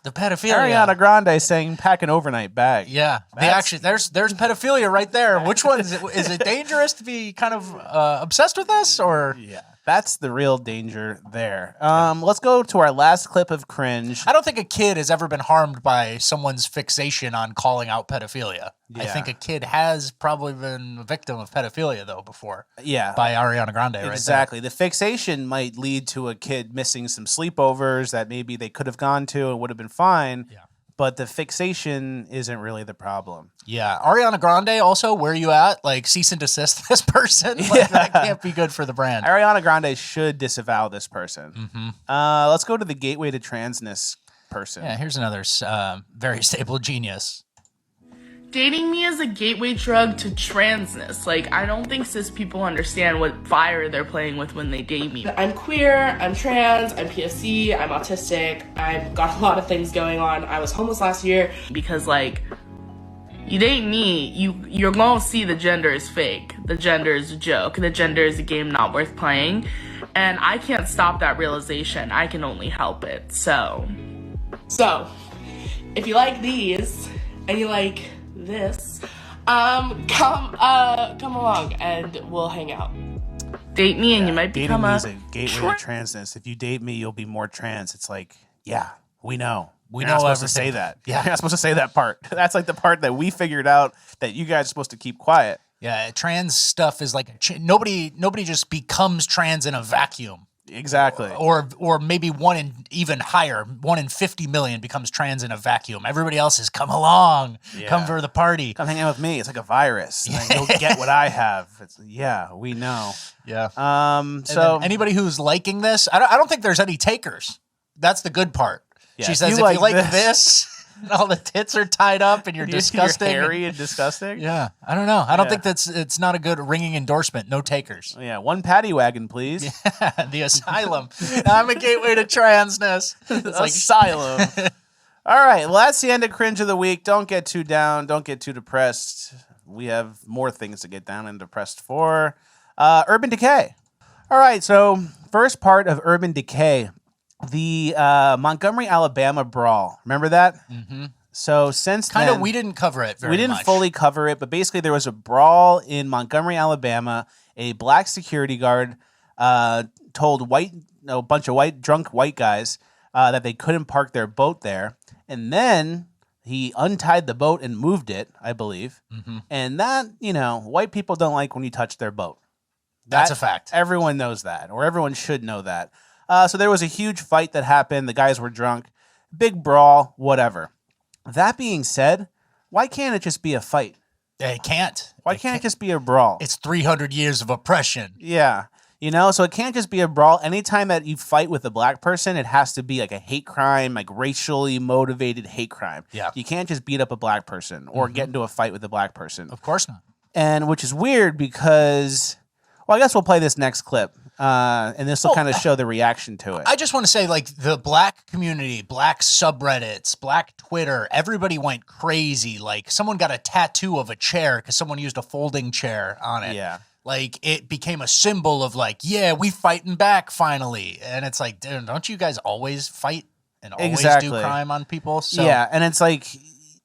The pedophilia. Ariana Grande saying pack an overnight bag. Yeah. There's pedophilia right there. Which one is it? Is it dangerous to be kind of obsessed with this, or? Yeah. That's the real danger there. Let's go to our last clip of Cringe. I don't think a kid has ever been harmed by someone's fixation on calling out pedophilia. Yeah. I think a kid has probably been a victim of pedophilia, though, before. Yeah. By Ariana Grande, right? Exactly. The fixation might lead to a kid missing some sleepovers that maybe they could have gone to and would have been fine. Yeah. But the fixation isn't really the problem. Yeah. Ariana Grande also, where are you at? Like, cease and desist this person? Like, that can't be good for the brand. Ariana Grande should disavow this person. Let's go to the gateway to transness person. Yeah, here's another very stable genius. Dating me is a gateway drug to transness. Like, I don't think cis people understand what fire they're playing with when they date me. I'm queer, I'm trans, I'm POC, I'm autistic, I've got a lot of things going on. I was homeless last year because, like, you date me, you're gonna see the gender is fake. The gender is a joke. The gender is a game not worth playing. And I can't stop that realization. I can only help it. So, if you like these, and you like this, come along and we'll hang out. Date me and you might become a gateway to transness. If you date me, you'll be more trans. It's like, yeah, we know. You're not supposed to say that. Yeah. You're not supposed to say that part. That's like the part that we figured out that you guys are supposed to keep quiet. Yeah, trans stuff is like nobody just becomes trans in a vacuum. Exactly. Or maybe one in 50 million becomes trans in a vacuum. Everybody else has come along, come for the party. Come hang out with me. It's like a virus. And you'll get what I have. Yeah, we know. Yeah. So anybody who's liking this, I don't think there's any takers. That's the good part. Yeah, she says, if you like this and all the tits are tied up and you're disgusting. You're hairy and disgusting. Yeah. I don't know. I don't think it's not a good ringing endorsement. No takers. Yeah. One paddy wagon, please. Yeah, the asylum. I'm a gateway to transness. It's like asylum. All right. Well, that's the end of Cringe of the Week. Don't get too down. Don't get too depressed. We have more things to get down and depressed for. Urban Decay. All right. So first part of Urban Decay. The Montgomery, Alabama brawl. Remember that? Mm-hmm. So since then, we didn't cover it very much. We didn't fully cover it, but basically there was a brawl in Montgomery, Alabama. A black security guard told a bunch of drunk white guys that they couldn't park their boat there. And then he untied the boat and moved it, I believe. Mm-hmm. And that, white people don't like when you touch their boat. That's a fact. Everyone knows that, or everyone should know that. So there was a huge fight that happened. The guys were drunk. Big brawl, whatever. That being said, why can't it just be a fight? It can't. Why can't it just be a brawl? It's 300 years of oppression. Yeah. You know, so it can't just be a brawl. Anytime that you fight with a black person, it has to be like a hate crime, like racially motivated hate crime. Yeah. You can't just beat up a black person or get into a fight with a black person. Of course not. And which is weird because, well, I guess we'll play this next clip. And this will kind of show the reaction to it. I just want to say, like, the black community, black subreddits, black Twitter, everybody went crazy. Like, someone got a tattoo of a chair because someone used a folding chair on it. Yeah. Like, it became a symbol of, like, yeah, we fighting back finally. And it's like, dude, don't you guys always fight and always do crime on people? So, yeah, and it's like,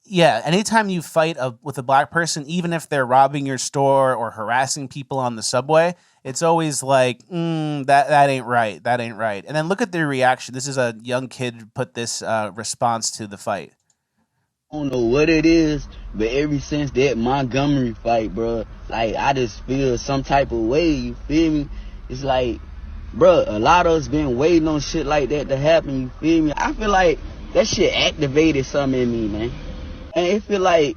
yeah, anytime you fight with a black person, even if they're robbing your store or harassing people on the subway, it's always like, that ain't right. That ain't right. And then look at their reaction. This is a young kid put this response to the fight. I don't know what it is, but ever since that Montgomery fight, bro, like, I just feel some type of way, you feel me? It's like, bro, a lot of us been waiting on shit like that to happen, you feel me? I feel like that shit activated something in me, man. And it feel like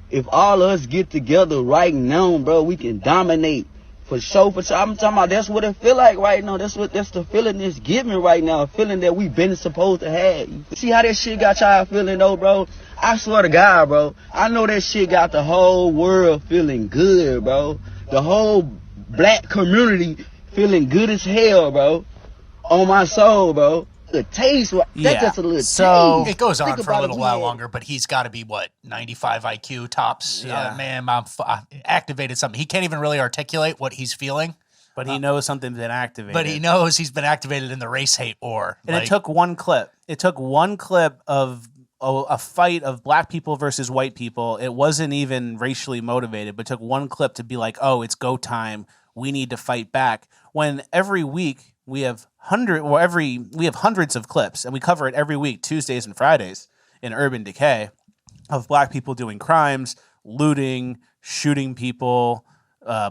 if all of us get together right now, bro, we can dominate. For sure, for sure. I'm talking about that's what it feel like right now. That's the feeling it's giving right now. A feeling that we've been supposed to have. You see how that shit got y'all feeling though, bro? I swear to God, bro. I know that shit got the whole world feeling good, bro. The whole black community feeling good as hell, bro. On my soul, bro. The taste, that's just a little taste. It goes on for a little while longer, but he's got to be, what, 95 IQ tops? Yeah. Man, I activated something. He can't even really articulate what he's feeling. But he knows something's been activated. But he knows he's been activated in the race hate war. And it took one clip. It took one clip of a fight of black people versus white people. It wasn't even racially motivated, but it took one clip to be like, oh, it's go time. We need to fight back. When every week we have hundreds of clips, and we cover it every week, Tuesdays and Fridays, in Urban Decay, of black people doing crimes, looting, shooting people,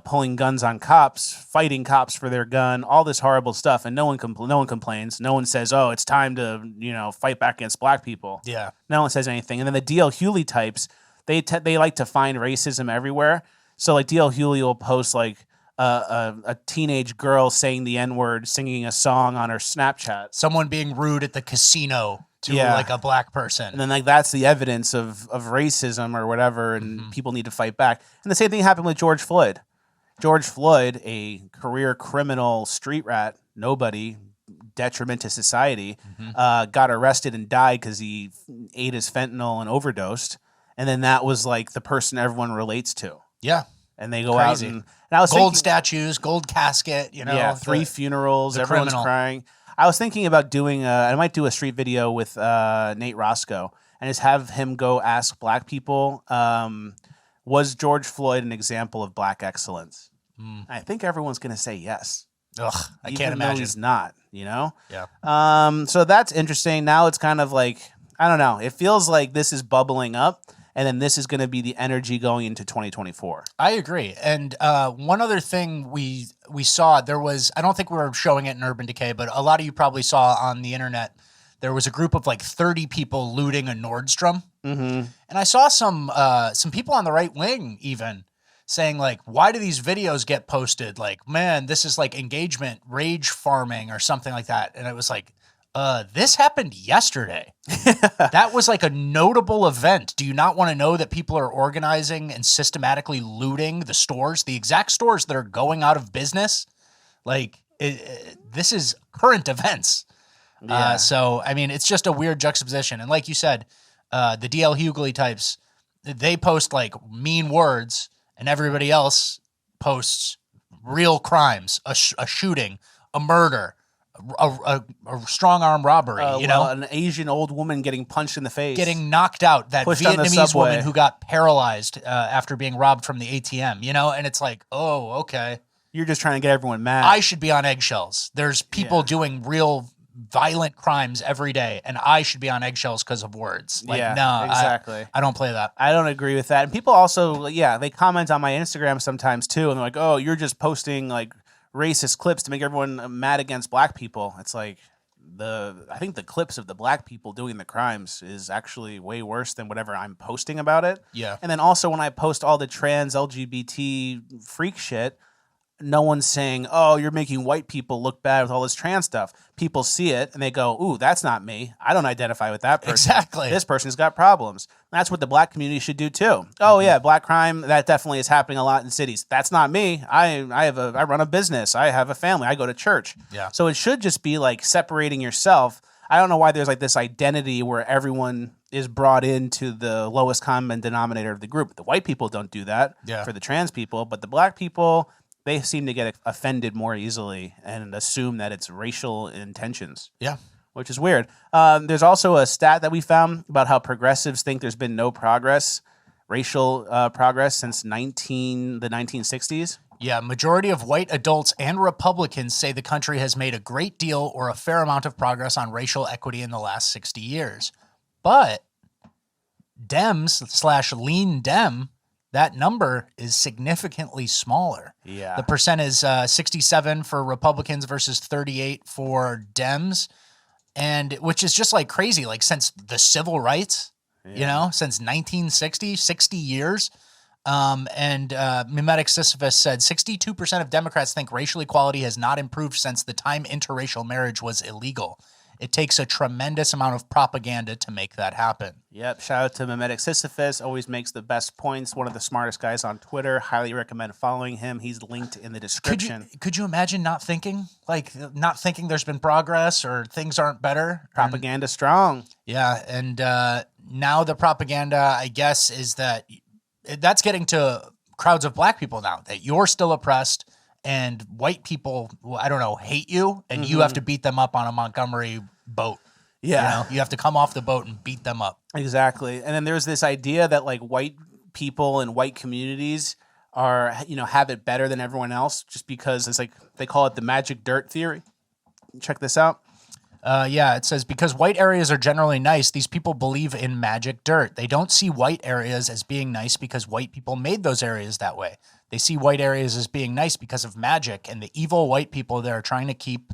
pulling guns on cops, fighting cops for their gun, all this horrible stuff, and no one complains. No one says, "Oh, it's time to fight back against black people." Yeah, no one says anything. And then the D.L. Hewley types, they like to find racism everywhere. So like D.L. Hewley will post like a teenage girl saying the N-word, singing a song on her Snapchat. Someone being rude at the casino to like a black person. And then like that's the evidence of racism or whatever, and people need to fight back. And the same thing happened with George Floyd. George Floyd, a career criminal street rat, nobody, detriment to society, got arrested and died because he ate his fentanyl and overdosed. And then that was like the person everyone relates to. Yeah. And they go out and I was gold statues, gold casket, 3 funerals, everyone's crying. I was thinking about doing I might do a street video with Nate Roscoe and just have him go ask black people, was George Floyd an example of black excellence? I think everyone's going to say yes. Ugh, I can't Even though imagine. he's not, Yeah. So that's interesting. Now it's kind of like, I don't know. It feels like this is bubbling up. And then this is going to be the energy going into 2024. I agree. And one other thing we saw, there was, I don't think we were showing it in Urban Decay, but a lot of you probably saw on the internet, there was a group of like 30 people looting a Nordstrom. Mm-hmm. And I saw some people on the right wing even saying like, why do these videos get posted? Like, man, this is like engagement, rage farming or something like that. And it was like, this happened yesterday. That was like a notable event. Do you not want to know that people are organizing and systematically looting the stores, the exact stores that are going out of business? Like, this is current events. Yeah. So, I mean, it's just a weird juxtaposition. And like you said, the D.L. Hughley types, they post like mean words and everybody else posts real crimes, a shooting, a murder, a strong arm robbery, an Asian old woman getting punched in the face, getting knocked out, that pushed on the Vietnamese subway. woman who got paralyzed after being robbed from the ATM, and it's like, oh, okay. You're just trying to get everyone mad. I should be on eggshells. There's people doing real violent crimes every day, and I should be on eggshells because of words. Like, no, exactly. I don't play that. I don't agree with that. And people also, they comment on my Instagram sometimes too, and they're like, oh, you're just posting like racist clips to make everyone mad against black people. It's like, I think the clips of the black people doing the crimes is actually way worse than whatever I'm posting about it. Yeah. And then also when I post all the trans LGBT freak shit, no one's saying, oh, you're making white people look bad with all this trans stuff. People see it and they go, ooh, that's not me. I don't identify with that person. Exactly. This person's got problems. That's what the black community should do too. Oh yeah, black crime, that definitely is happening a lot in cities. That's not me. I run a business. I have a family. I go to church. Yeah. So it should just be like separating yourself. I don't know why there's like this identity where everyone is brought into the lowest common denominator of the group. The white people don't do that for the trans people, but the black people, they seem to get offended more easily and assume that it's racial intentions. Yeah. Which is weird. There's also a stat that we found about how progressives think there's been no progress, racial progress since the 1960s. Yeah, majority of white adults and Republicans say the country has made a great deal or a fair amount of progress on racial equity in the last 60 years. But Dems/lean Dem, that number is significantly smaller. Yeah. The percent is 67 for Republicans versus 38 for Dems, and which is just like crazy. Like since the civil rights, you know, since 1960, 60 years. Mimetic Sisyphus said 62% of Democrats think racial equality has not improved since the time interracial marriage was illegal. It takes a tremendous amount of propaganda to make that happen. Yep. Shout out to Mimetic Sisyphus. Always makes the best points. One of the smartest guys on Twitter. Highly recommend following him. He's linked in the description. Could you imagine not thinking there's been progress or things aren't better? Propaganda strong. Yeah. And now the propaganda, I guess, is that's getting to crowds of black people now, that you're still oppressed and white people, I don't know, hate you, and you have to beat them up on a Montgomery boat. Yeah. You know? You have to come off the boat and beat them up. Exactly. And then there's this idea that like white people and white communities are, have it better than everyone else just because it's like, they call it the magic dirt theory. Check this out. It says, because white areas are generally nice, these people believe in magic dirt. They don't see white areas as being nice because white people made those areas that way. They see white areas as being nice because of magic, and the evil white people are trying to keep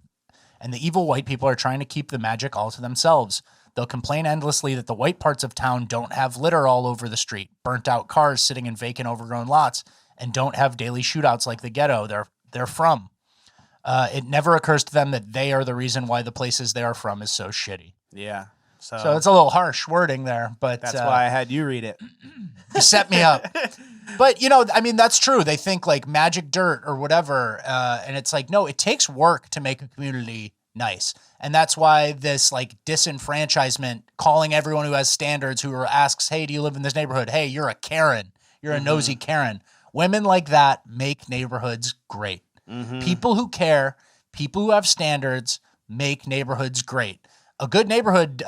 the magic all to themselves. They'll complain endlessly that the white parts of town don't have litter all over the street, burnt out cars sitting in vacant overgrown lots, and don't have daily shootouts like the ghetto they're from. It never occurs to them that they are the reason why the places they are from is so shitty. Yeah. So it's a little harsh wording there, but that's why I had you read it. You set me up. But, that's true. They think like magic dirt or whatever. And it's like, no, it takes work to make a community nice. And that's why this like disenfranchisement, calling everyone who has standards, who asks, hey, do you live in this neighborhood? Hey, you're a Karen. You're a nosy Karen. Women like that make neighborhoods great. People who care, people who have standards make neighborhoods great. A good neighborhood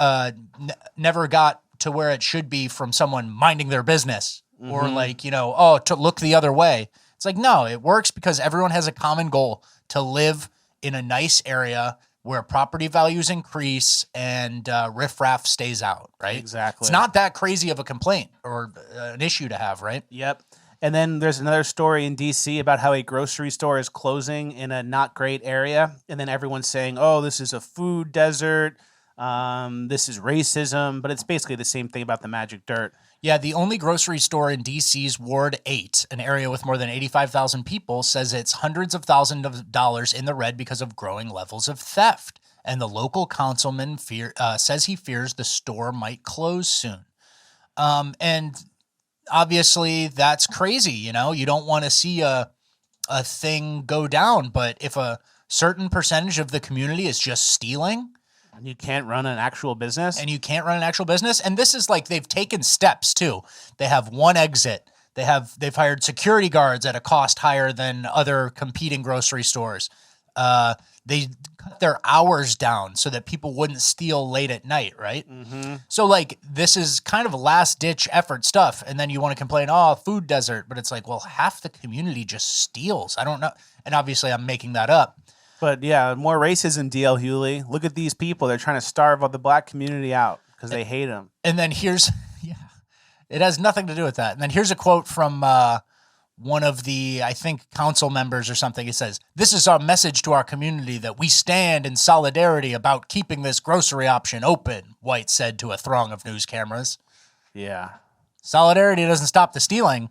never got to where it should be from someone minding their business or to look the other way. It's like, no, it works because everyone has a common goal to live in a nice area where property values increase and riffraff stays out, right? Exactly. It's not that crazy of a complaint or an issue to have, right? Yep. And then there's another story in D.C. about how a grocery store is closing in a not great area. And then everyone's saying, oh, this is a food desert. This is racism. But it's basically the same thing about the magic dirt. Yeah, the only grocery store in D.C.'s Ward 8, an area with more than 85,000 people, says it's hundreds of thousands of dollars in the red because of growing levels of theft. And the local councilman says he fears the store might close soon. And obviously, that's crazy, You don't want to see a thing go down. But if a certain percentage of the community is just stealing, and you can't run an actual business. And this is like they've taken steps too. They have one exit. They've hired security guards at a cost higher than other competing grocery stores. They cut their hours down so that people wouldn't steal late at night, right? So like this is kind of last ditch effort stuff. And then you want to complain, oh, food desert. But it's like, well, half the community just steals. I don't know. And obviously I'm making that up. But yeah, more racism, DL Hewley. Look at these people. They're trying to starve all the black community out because they hate them. And then it has nothing to do with that. And then here's a quote from one of the, I think, council members or something. It says, "This is our message to our community that we stand in solidarity about keeping this grocery option open," White said to a throng of news cameras. Yeah. Solidarity doesn't stop the stealing.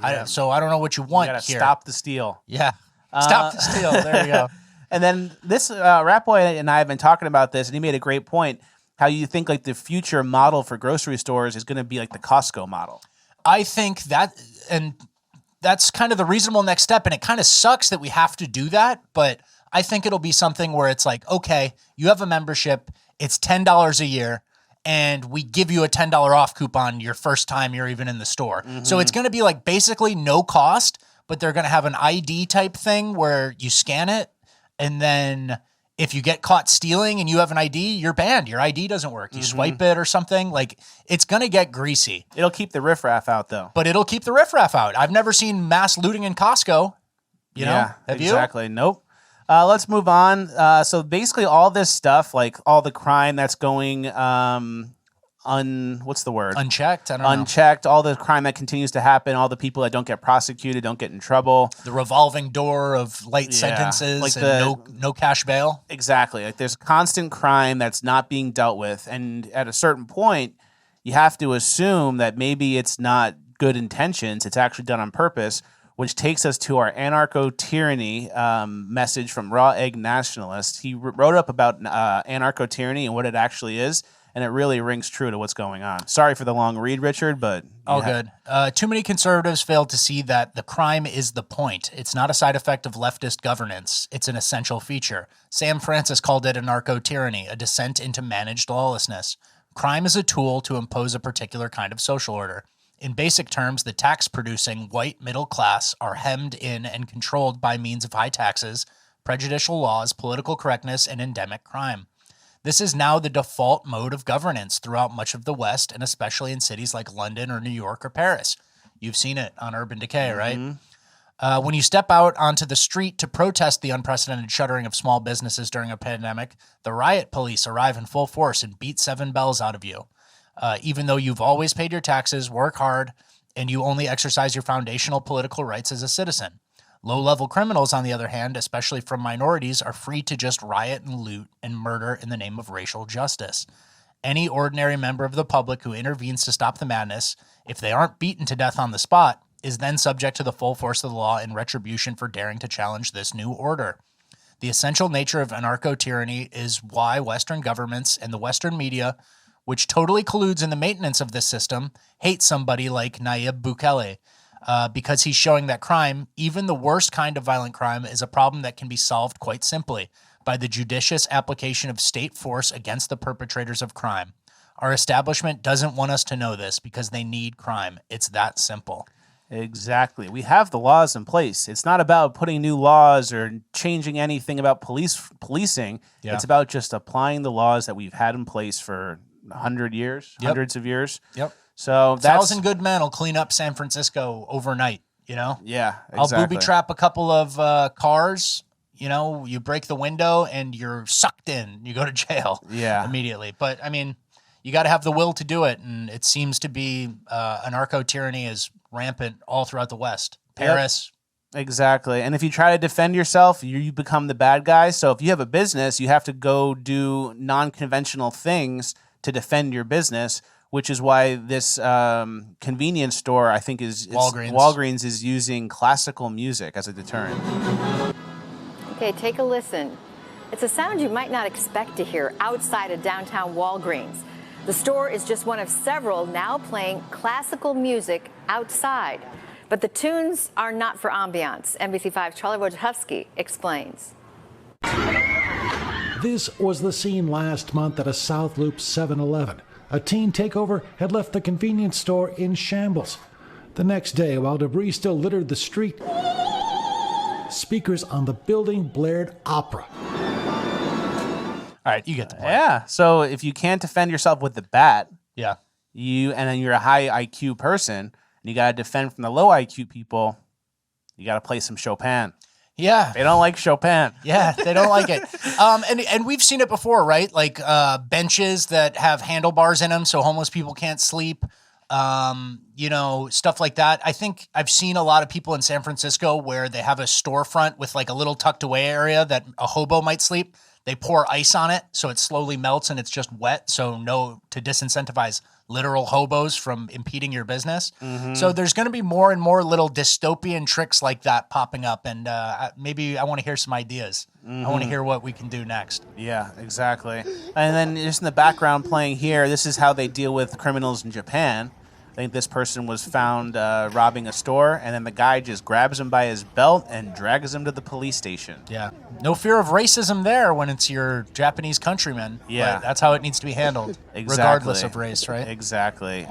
Yeah. So I don't know what you want You gotta here. stop the steal. Yeah. Stop the steal. There you go. And then this Rat Boy and I have been talking about this, and he made a great point, how you think like the future model for grocery stores is going to be like the Costco model. I think that, and that's kind of the reasonable next step. And it kind of sucks that we have to do that, but I think it'll be something where it's like, okay, you have a membership, it's $10 a year, and we give you a $10 off coupon your first time you're even in the store. So it's going to be like basically no cost, but they're going to have an ID type thing where you scan it, and then if you get caught stealing and you have an ID, you're banned. Your ID doesn't work. You swipe it or something. Like, it's going to get greasy. It'll keep the riffraff out, though. But it'll keep the riffraff out. I've never seen mass looting in Costco. You know? Have you? Exactly. Nope. Let's move on. So basically all this stuff, like all the crime that's going what's the word? Unchecked? I don't know. Unchecked. All the crime that continues to happen, all the people that don't get prosecuted, don't get in trouble. The revolving door of light sentences, like and no cash bail. Exactly. Like there's constant crime that's not being dealt with. And at a certain point, you have to assume that maybe it's not good intentions. It's actually done on purpose, which takes us to our Anarcho Tyranny message from Raw Egg Nationalist. He wrote up about Anarcho Tyranny and what it actually is. And it really rings true to what's going on. Sorry for the long read, Richard, but... All good. Too many conservatives fail to see that the crime is the point. It's not a side effect of leftist governance. It's an essential feature. Sam Francis called it anarcho tyranny, a descent into managed lawlessness. Crime is a tool to impose a particular kind of social order. In basic terms, the tax-producing white middle class are hemmed in and controlled by means of high taxes, prejudicial laws, political correctness, and endemic crime. This is now the default mode of governance throughout much of the West, and especially in cities like London or New York or Paris. You've seen it on Urban Decay, right? When you step out onto the street to protest the unprecedented shuttering of small businesses during a pandemic, the riot police arrive in full force and beat 7 bells out of you. Even though you've always paid your taxes, work hard, and you only exercise your foundational political rights as a citizen. Low-level criminals, on the other hand, especially from minorities, are free to just riot and loot and murder in the name of racial justice. Any ordinary member of the public who intervenes to stop the madness, if they aren't beaten to death on the spot, is then subject to the full force of the law in retribution for daring to challenge this new order. The essential nature of anarcho-tyranny is why Western governments and the Western media, which totally colludes in the maintenance of this system, hate somebody like Nayib Bukele, because he's showing that crime, even the worst kind of violent crime, is a problem that can be solved quite simply by the judicious application of state force against the perpetrators of crime. Our establishment doesn't want us to know this because they need crime. It's that simple. Exactly. We have the laws in place. It's not about putting new laws or changing anything about policing. Yeah. It's about just applying the laws that we've had in place for 100 years, hundreds of years. Yep. So that's 1,000 good men will clean up San Francisco overnight, you know? Yeah, exactly. I'll booby trap a couple of cars, you know, you break the window and you're sucked in. You go to jail immediately. But, I mean, you got to have the will to do it, and it seems to be anarcho-tyranny is rampant all throughout the West. Paris. Yep. Exactly. And if you try to defend yourself, you become the bad guy. So if you have a business, you have to go do non-conventional things to defend your business, which is why this convenience store, I think, is Walgreens is using classical music as a deterrent. Okay, take a listen. It's a sound you might not expect to hear outside of downtown Walgreens. The store is just one of several now playing classical music outside. But the tunes are not for ambiance. NBC5's Charlie Wojciechowski explains. This was the scene last month at a South Loop 7-Eleven. A teen takeover had left the convenience store in shambles. The next day, while debris still littered the street, speakers on the building blared opera. All right, you get the point. Yeah. So if you can't defend yourself with the bat, and then you're a high IQ person, and you got to defend from the low IQ people, you got to play some Chopin. Yeah. They don't like Chopin. Yeah, they don't like it. And we've seen it before, right? Like benches that have handlebars in them so homeless people can't sleep. you know, stuff like that. I think I've seen a lot of people in San Francisco where they have a storefront with like a little tucked away area that a hobo might sleep. They pour ice on it so it slowly melts and it's just wet. So to disincentivize literal hobos from impeding your business. So there's going to be more and more little dystopian tricks like that popping up. And maybe I want to hear some ideas. I want to hear what we can do next. Yeah, exactly. And then just in the background playing here, this is how they deal with criminals in Japan. I think this person was found robbing a store, and then the guy just grabs him by his belt and drags him to the police station. Yeah. No fear of racism there when it's your Japanese countrymen. Yeah. But that's how it needs to be handled, regardless of race, right? Exactly.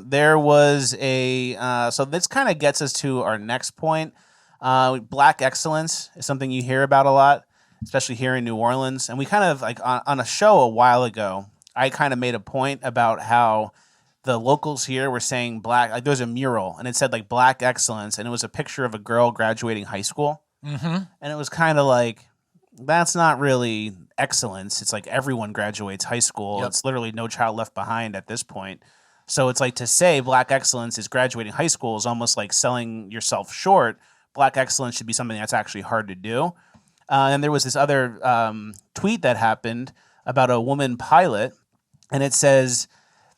There was a... so this kind of gets us to our next point. Black excellence is something you hear about a lot, especially here in New Orleans. And we kind of, like, on a show a while ago, I kind of made a point about how the locals here were saying black, like there was a mural and it said like black excellence, and it was a picture of a girl graduating high school. And it was kind of like, that's not really excellence. It's like everyone graduates high school. It's literally No Child Left Behind at this point. So it's like to say black excellence is graduating high school is almost like selling yourself short. Black excellence should be something that's actually hard to do. And there was this other tweet that happened about a woman pilot, and it says,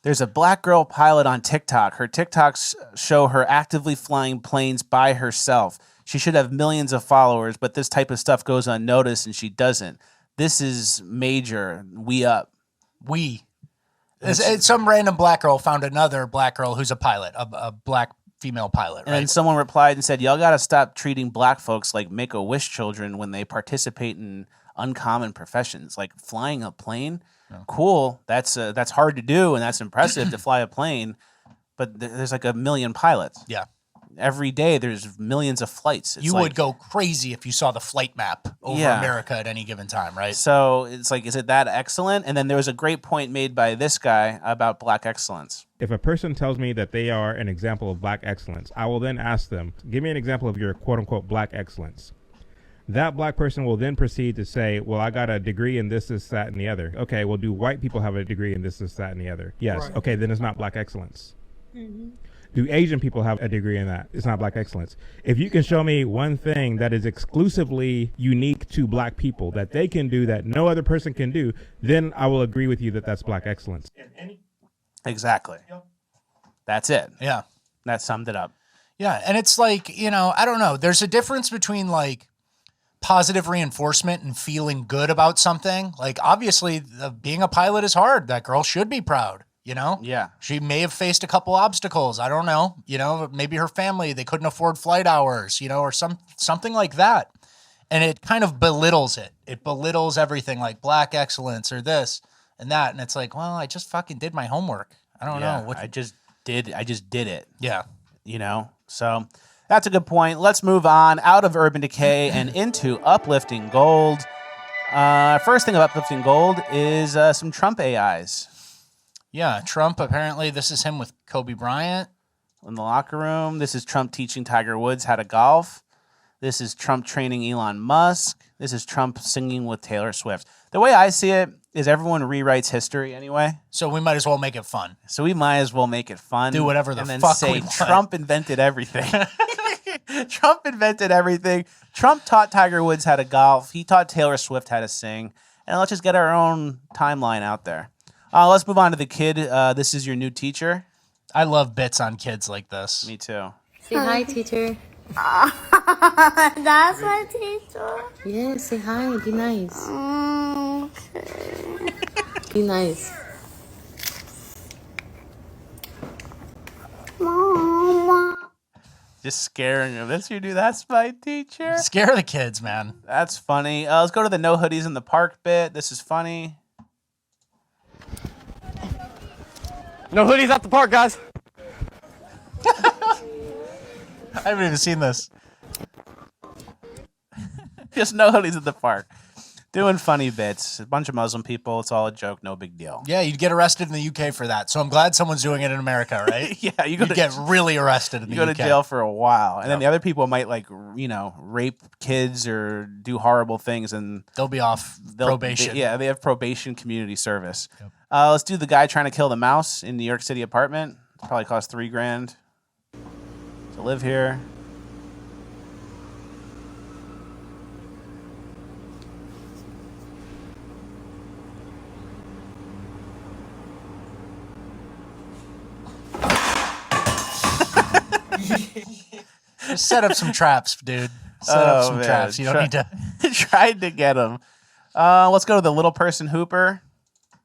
there's a black girl pilot on TikTok. Her TikToks show her actively flying planes by herself. She should have millions of followers, but this type of stuff goes unnoticed and she doesn't. This is major. We up. It's some random black girl found another black girl who's a pilot, a black female pilot, right? And then someone replied and said, y'all got to stop treating black folks like Make-A-Wish children when they participate in uncommon professions, like flying a plane. Cool. That's hard to do, and that's impressive to fly a plane. But there's like a million pilots. Yeah. Every day there's millions of flights. You would go crazy if you saw the flight map over America at any given time, right? So it's like, is it that excellent? And then there was a great point made by this guy about black excellence. If a person tells me that they are an example of black excellence, I will then ask them, give me an example of your quote unquote black excellence. That black person will then proceed to say, well, I got a degree in this, that, and the other. Okay, well, do white people have a degree in this, that, and the other? Yes. Right. Okay, then it's not black excellence. Do Asian people have a degree in that? It's not black excellence. If you can show me one thing that is exclusively unique to black people that they can do that no other person can do, then I will agree with you that that's black excellence. Exactly. That's it. Yeah. That summed it up. Yeah, and it's like, you know, I don't know. There's a difference between like positive reinforcement and feeling good about something. Like, obviously, being a pilot is hard. That girl should be proud, you know? Yeah. She may have faced a couple obstacles. I don't know. You know, maybe her family, they couldn't afford flight hours, you know, or something like that. And it kind of belittles it. It belittles everything, like black excellence or this and that. And it's like, well, I just fucking did my homework. I don't know. I just did it. Yeah. You know? So that's a good point. Let's move on out of Urban Decay and into Uplifting Gold. First thing of Uplifting Gold is some Trump AIs. Yeah, Trump, apparently this is him with Kobe Bryant. In the locker room. This is Trump teaching Tiger Woods how to golf. This is Trump training Elon Musk. This is Trump singing with Taylor Swift. The way I see it is everyone rewrites history anyway. So we might as well make it fun. So we might as well make it fun. Do whatever the and then fuck say we want. Trump invented everything. Trump invented everything. Trump taught Tiger Woods how to golf. He taught Taylor Swift how to sing. And let's just get our own timeline out there. Let's move on to the kid. This is your new teacher. I love bits on kids like this. Me too. Say hi, teacher. That's my teacher. Yeah, say hi. Be nice. Okay. Be nice. Mama. Just scaring him. That's my teacher. Scare the kids, man. That's funny. Let's go to the no hoodies in the park bit. This is funny. No hoodies at the park, guys. I haven't even seen this. Just no hoodies at the park. Doing funny bits. A bunch of Muslim people. It's all a joke. No big deal. Yeah, you'd get arrested in the UK for that. So I'm glad someone's doing it in America, right? Yeah, you'd get really arrested in the UK. You go to jail for a while. And then the other people might, like, you know, rape kids or do horrible things. And they'll be off probation. They have probation community service. Yep. Let's do the guy trying to kill the mouse in New York City apartment. It probably cost $3,000 to live here. Just set up some traps, dude. Set up some traps. You don't need to. Tried to get him. Let's go to the little person hooper.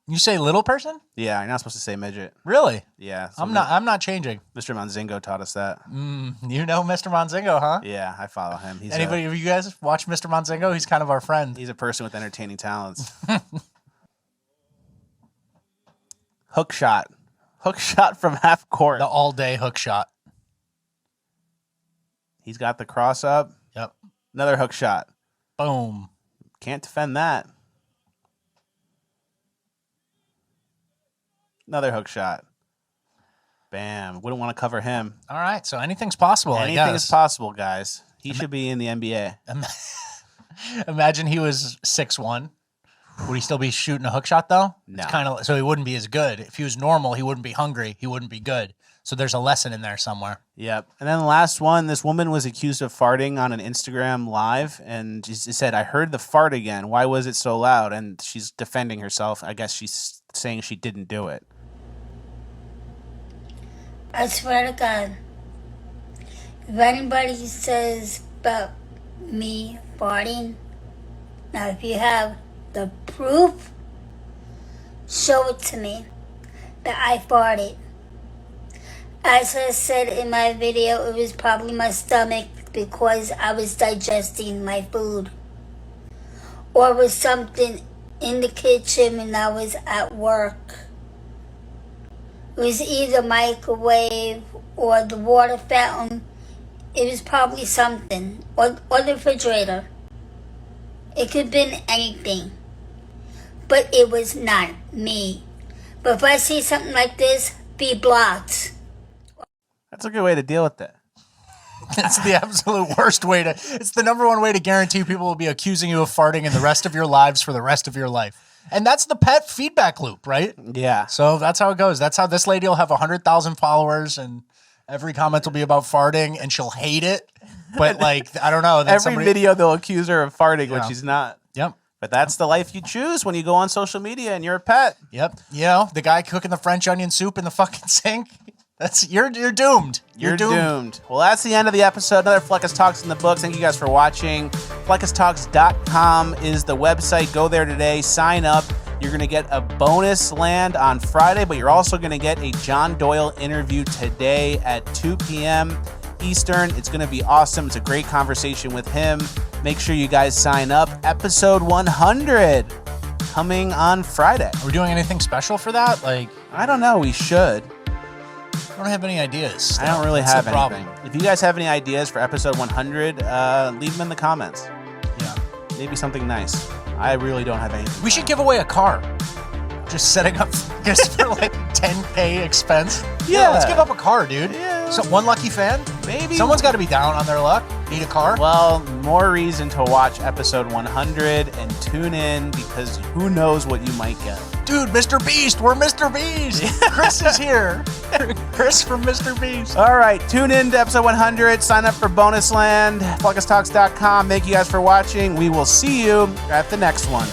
You say little person? Yeah, you're not supposed to say midget. Really? Yeah. I'm not changing. Mr. Monzingo taught us that. You know Mr. Monzingo, huh? Yeah, I follow him. Anybody of you guys watch Mr. Monzingo? He's kind of our friend. He's a person with entertaining talents. Hook shot. Hook shot from half court. The all-day hook shot. He's got the cross up. Yep. Another hook shot. Boom. Can't defend that. Another hook shot. Bam. Wouldn't want to cover him. All right. So anything's possible, I Anything guess. is possible, guys. He should be in the NBA. Imagine he was 6'1". Would he still be shooting a hook shot, though? No. It's kind of so he wouldn't be as good. If he was normal, he wouldn't be hungry. He wouldn't be good. So there's a lesson in there somewhere. Yep. And then the last one, this woman was accused of farting on an Instagram live, and she said, I heard the fart again. Why was it so loud? And she's defending herself. I guess she's saying she didn't do it. I swear to God, if anybody says about me farting, now if you have the proof, show it to me that I farted. As I said in my video, it was probably my stomach because I was digesting my food. Or it was something in the kitchen when I was at work. It was either microwave or the water fountain. It was probably something. Or the refrigerator. It could have been anything. But it was not me. But if I see something like this, be blocked. That's a good way to deal with it. It's the absolute worst way to. It's the number one way to guarantee people will be accusing you of farting in the rest of your lives for the rest of your life. And that's the pet feedback loop, right? Yeah. So that's how it goes. That's how this lady will have 100,000 followers and every comment will be about farting and she'll hate it. But like, I don't know. Every video they'll accuse her of farting when she's not. Yep. But that's the life you choose when you go on social media and you're a pet. Yep. You know, the guy cooking the French onion soup in the fucking sink. You're doomed. You're doomed. Well, that's the end of the episode. Another Fleccas Talks in the books. Thank you guys for watching. FleccasTalks.com is the website. Go there today. Sign up. You're going to get a bonus land on Friday, but you're also going to get a John Doyle interview today at 2 p.m. Eastern. It's going to be awesome. It's a great conversation with him. Make sure you guys sign up. Episode 100 coming on Friday. Are we doing anything special for that? Like, I don't know. We should. I don't have any ideas. I don't really have That's the anything. problem. If you guys have any ideas for episode 100, leave them in the comments. Yeah. Maybe something nice. I really don't have anything. We should give away a car. Just setting up just for like 10K expense. Yeah. Let's give up a car, dude. Yeah. So one lucky fan? Maybe. Someone's got to be down on their luck. Need a car? Well, more reason to watch episode 100 and tune in because who knows what you might get. Dude, Mr. Beast. We're Mr. Beast. Chris is here. Chris from Mr. Beast. All right. Tune in to episode 100. Sign up for Bonus Land. FleccasTalks.com. Thank you guys for watching. We will see you at the next one.